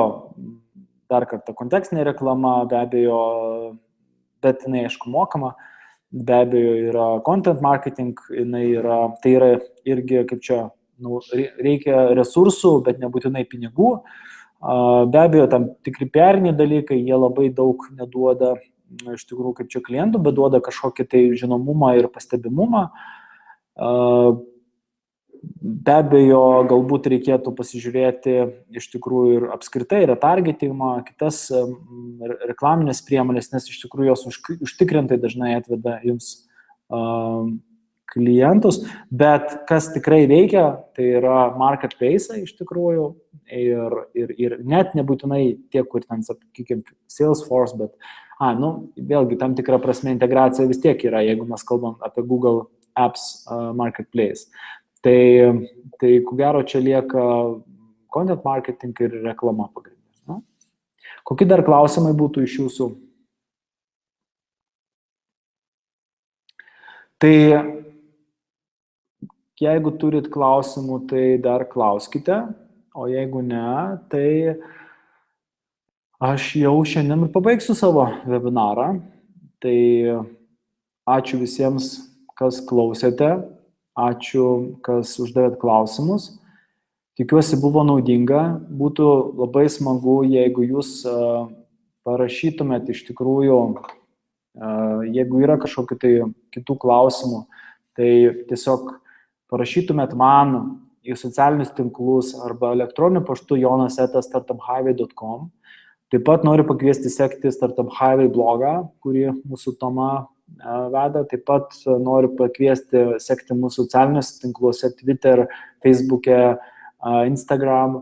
dar kartą kontekstinė reklama, be abejo, bet jinai aišku mokama, be abejo yra content marketing, tai yra irgi, kaip čia, reikia resursų, bet nebūtinai pinigų. Be abejo, tam tikri periniai dalykai, jie labai daug neduoda, iš tikrųjų, kaip čia klientų, bet duoda kažkokį tai žinomumą ir pastebimumą. Be abejo, galbūt reikėtų pasižiūrėti iš tikrųjų ir apskritai retargetingą, kitas reklaminės priemonės, nes iš tikrųjų jos užtikrintai dažnai atveda jums klientus, bet kas tikrai veikia, tai yra marketplace iš tikrųjų ir net nebūtinai tie, kur ten, sakykime, Salesforce, bet vėlgi tam tikra prasme integracija vis tiek yra, jeigu mes kalbam apie Google Apps marketplace. Tai ko gero čia lieka content marketing ir reklama pagrindinė. Kokie dar klausimai būtų iš jūsų? Tai jeigu turit klausimų, tai dar klauskite, o jeigu ne, tai aš jau šiandien pabaigsiu savo webinarą. Tai ačiū visiems, kas klausėte. Ačiū, kas uždavėt klausimus. Tikiuosi buvo naudinga. Būtų labai smagu, jeigu jūs parašytumėt iš tikrųjų, jeigu yra kažkokių tai kitų klausimų, tai tiesiog parašytumėt man į socialinius tinklus arba elektroniniu paštu jonas@startuphighway.com. Taip pat noriu pakviesti sekti Startup Highway blogą, kurį mūsų Toma veda. Taip pat noriu pakviesti sekti mūsų socialiniuose tinkluose Twitter, Facebook'e, Instagram.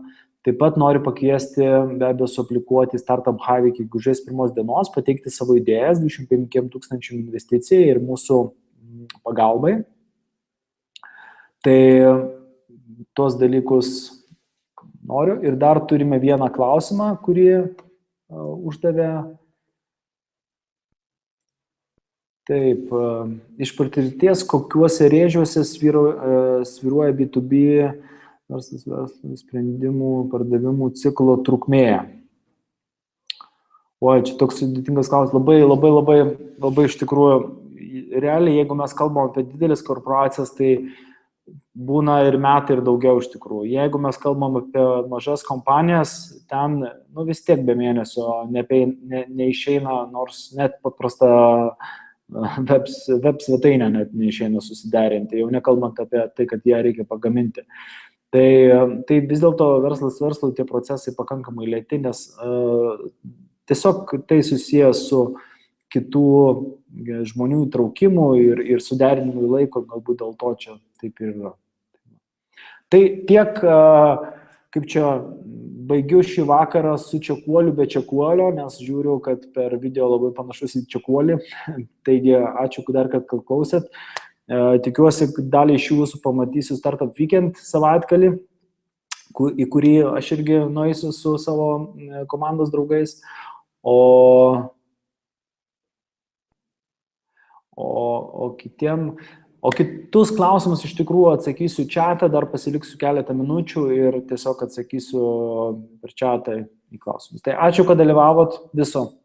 Taip pat noriu pakviesti be abejo suaplikuoti Startup Highway iki gegužės 1 dienos, pateikti savo idėjas 25 000 investicijai ir mūsų pagalbai. Tai tuos dalykus noriu. Ir dar turime vieną klausimą, kurį uždavė. Taip, iš patirties, kokiuose rėžiuose svyruoja B2B sprendimų, pardavimų ciklo trukmė? Oi, čia toks sudėtingas klausimas, labai iš tikrųjų, realiai, jeigu mes kalbam apie didelis korporacijas, tai būna ir metai ir daugiau iš tikrųjų. Jeigu mes kalbam apie mažas kompanijas, ten vis tiek be mėnesio neišeina, nors net paprasta web svetainę net neišeina susiderinti, jau nekalbant apie tai, kad ją reikia pagaminti. Tai vis dėlto verslui tie procesai pakankamai lėti, nes tiesiog tai susijęs su kitų žmonių įtraukimu ir suderinimu į laiko, galbūt dėl to čia taip ir yra. Tai tiek, kaip čia, baigiu šį vakarą su čekuoliu be čekuolio, nes žiūriu, kad per video labai panašus į čekuolį. Taigi, ačiū dar, kad klausėt. Tikiuosi, kad dalį iš jūsų pamatysiu Startup Weekend savaitgalį, į kurį aš irgi nueisiu su savo komandos draugais. O kitus klausimus iš tikrųjų atsakysiu chatą, dar pasiliksiu keletą minučių ir tiesiog atsakysiu per chatą į klausimus. Tai ačiū, kad dalyvavot, viso.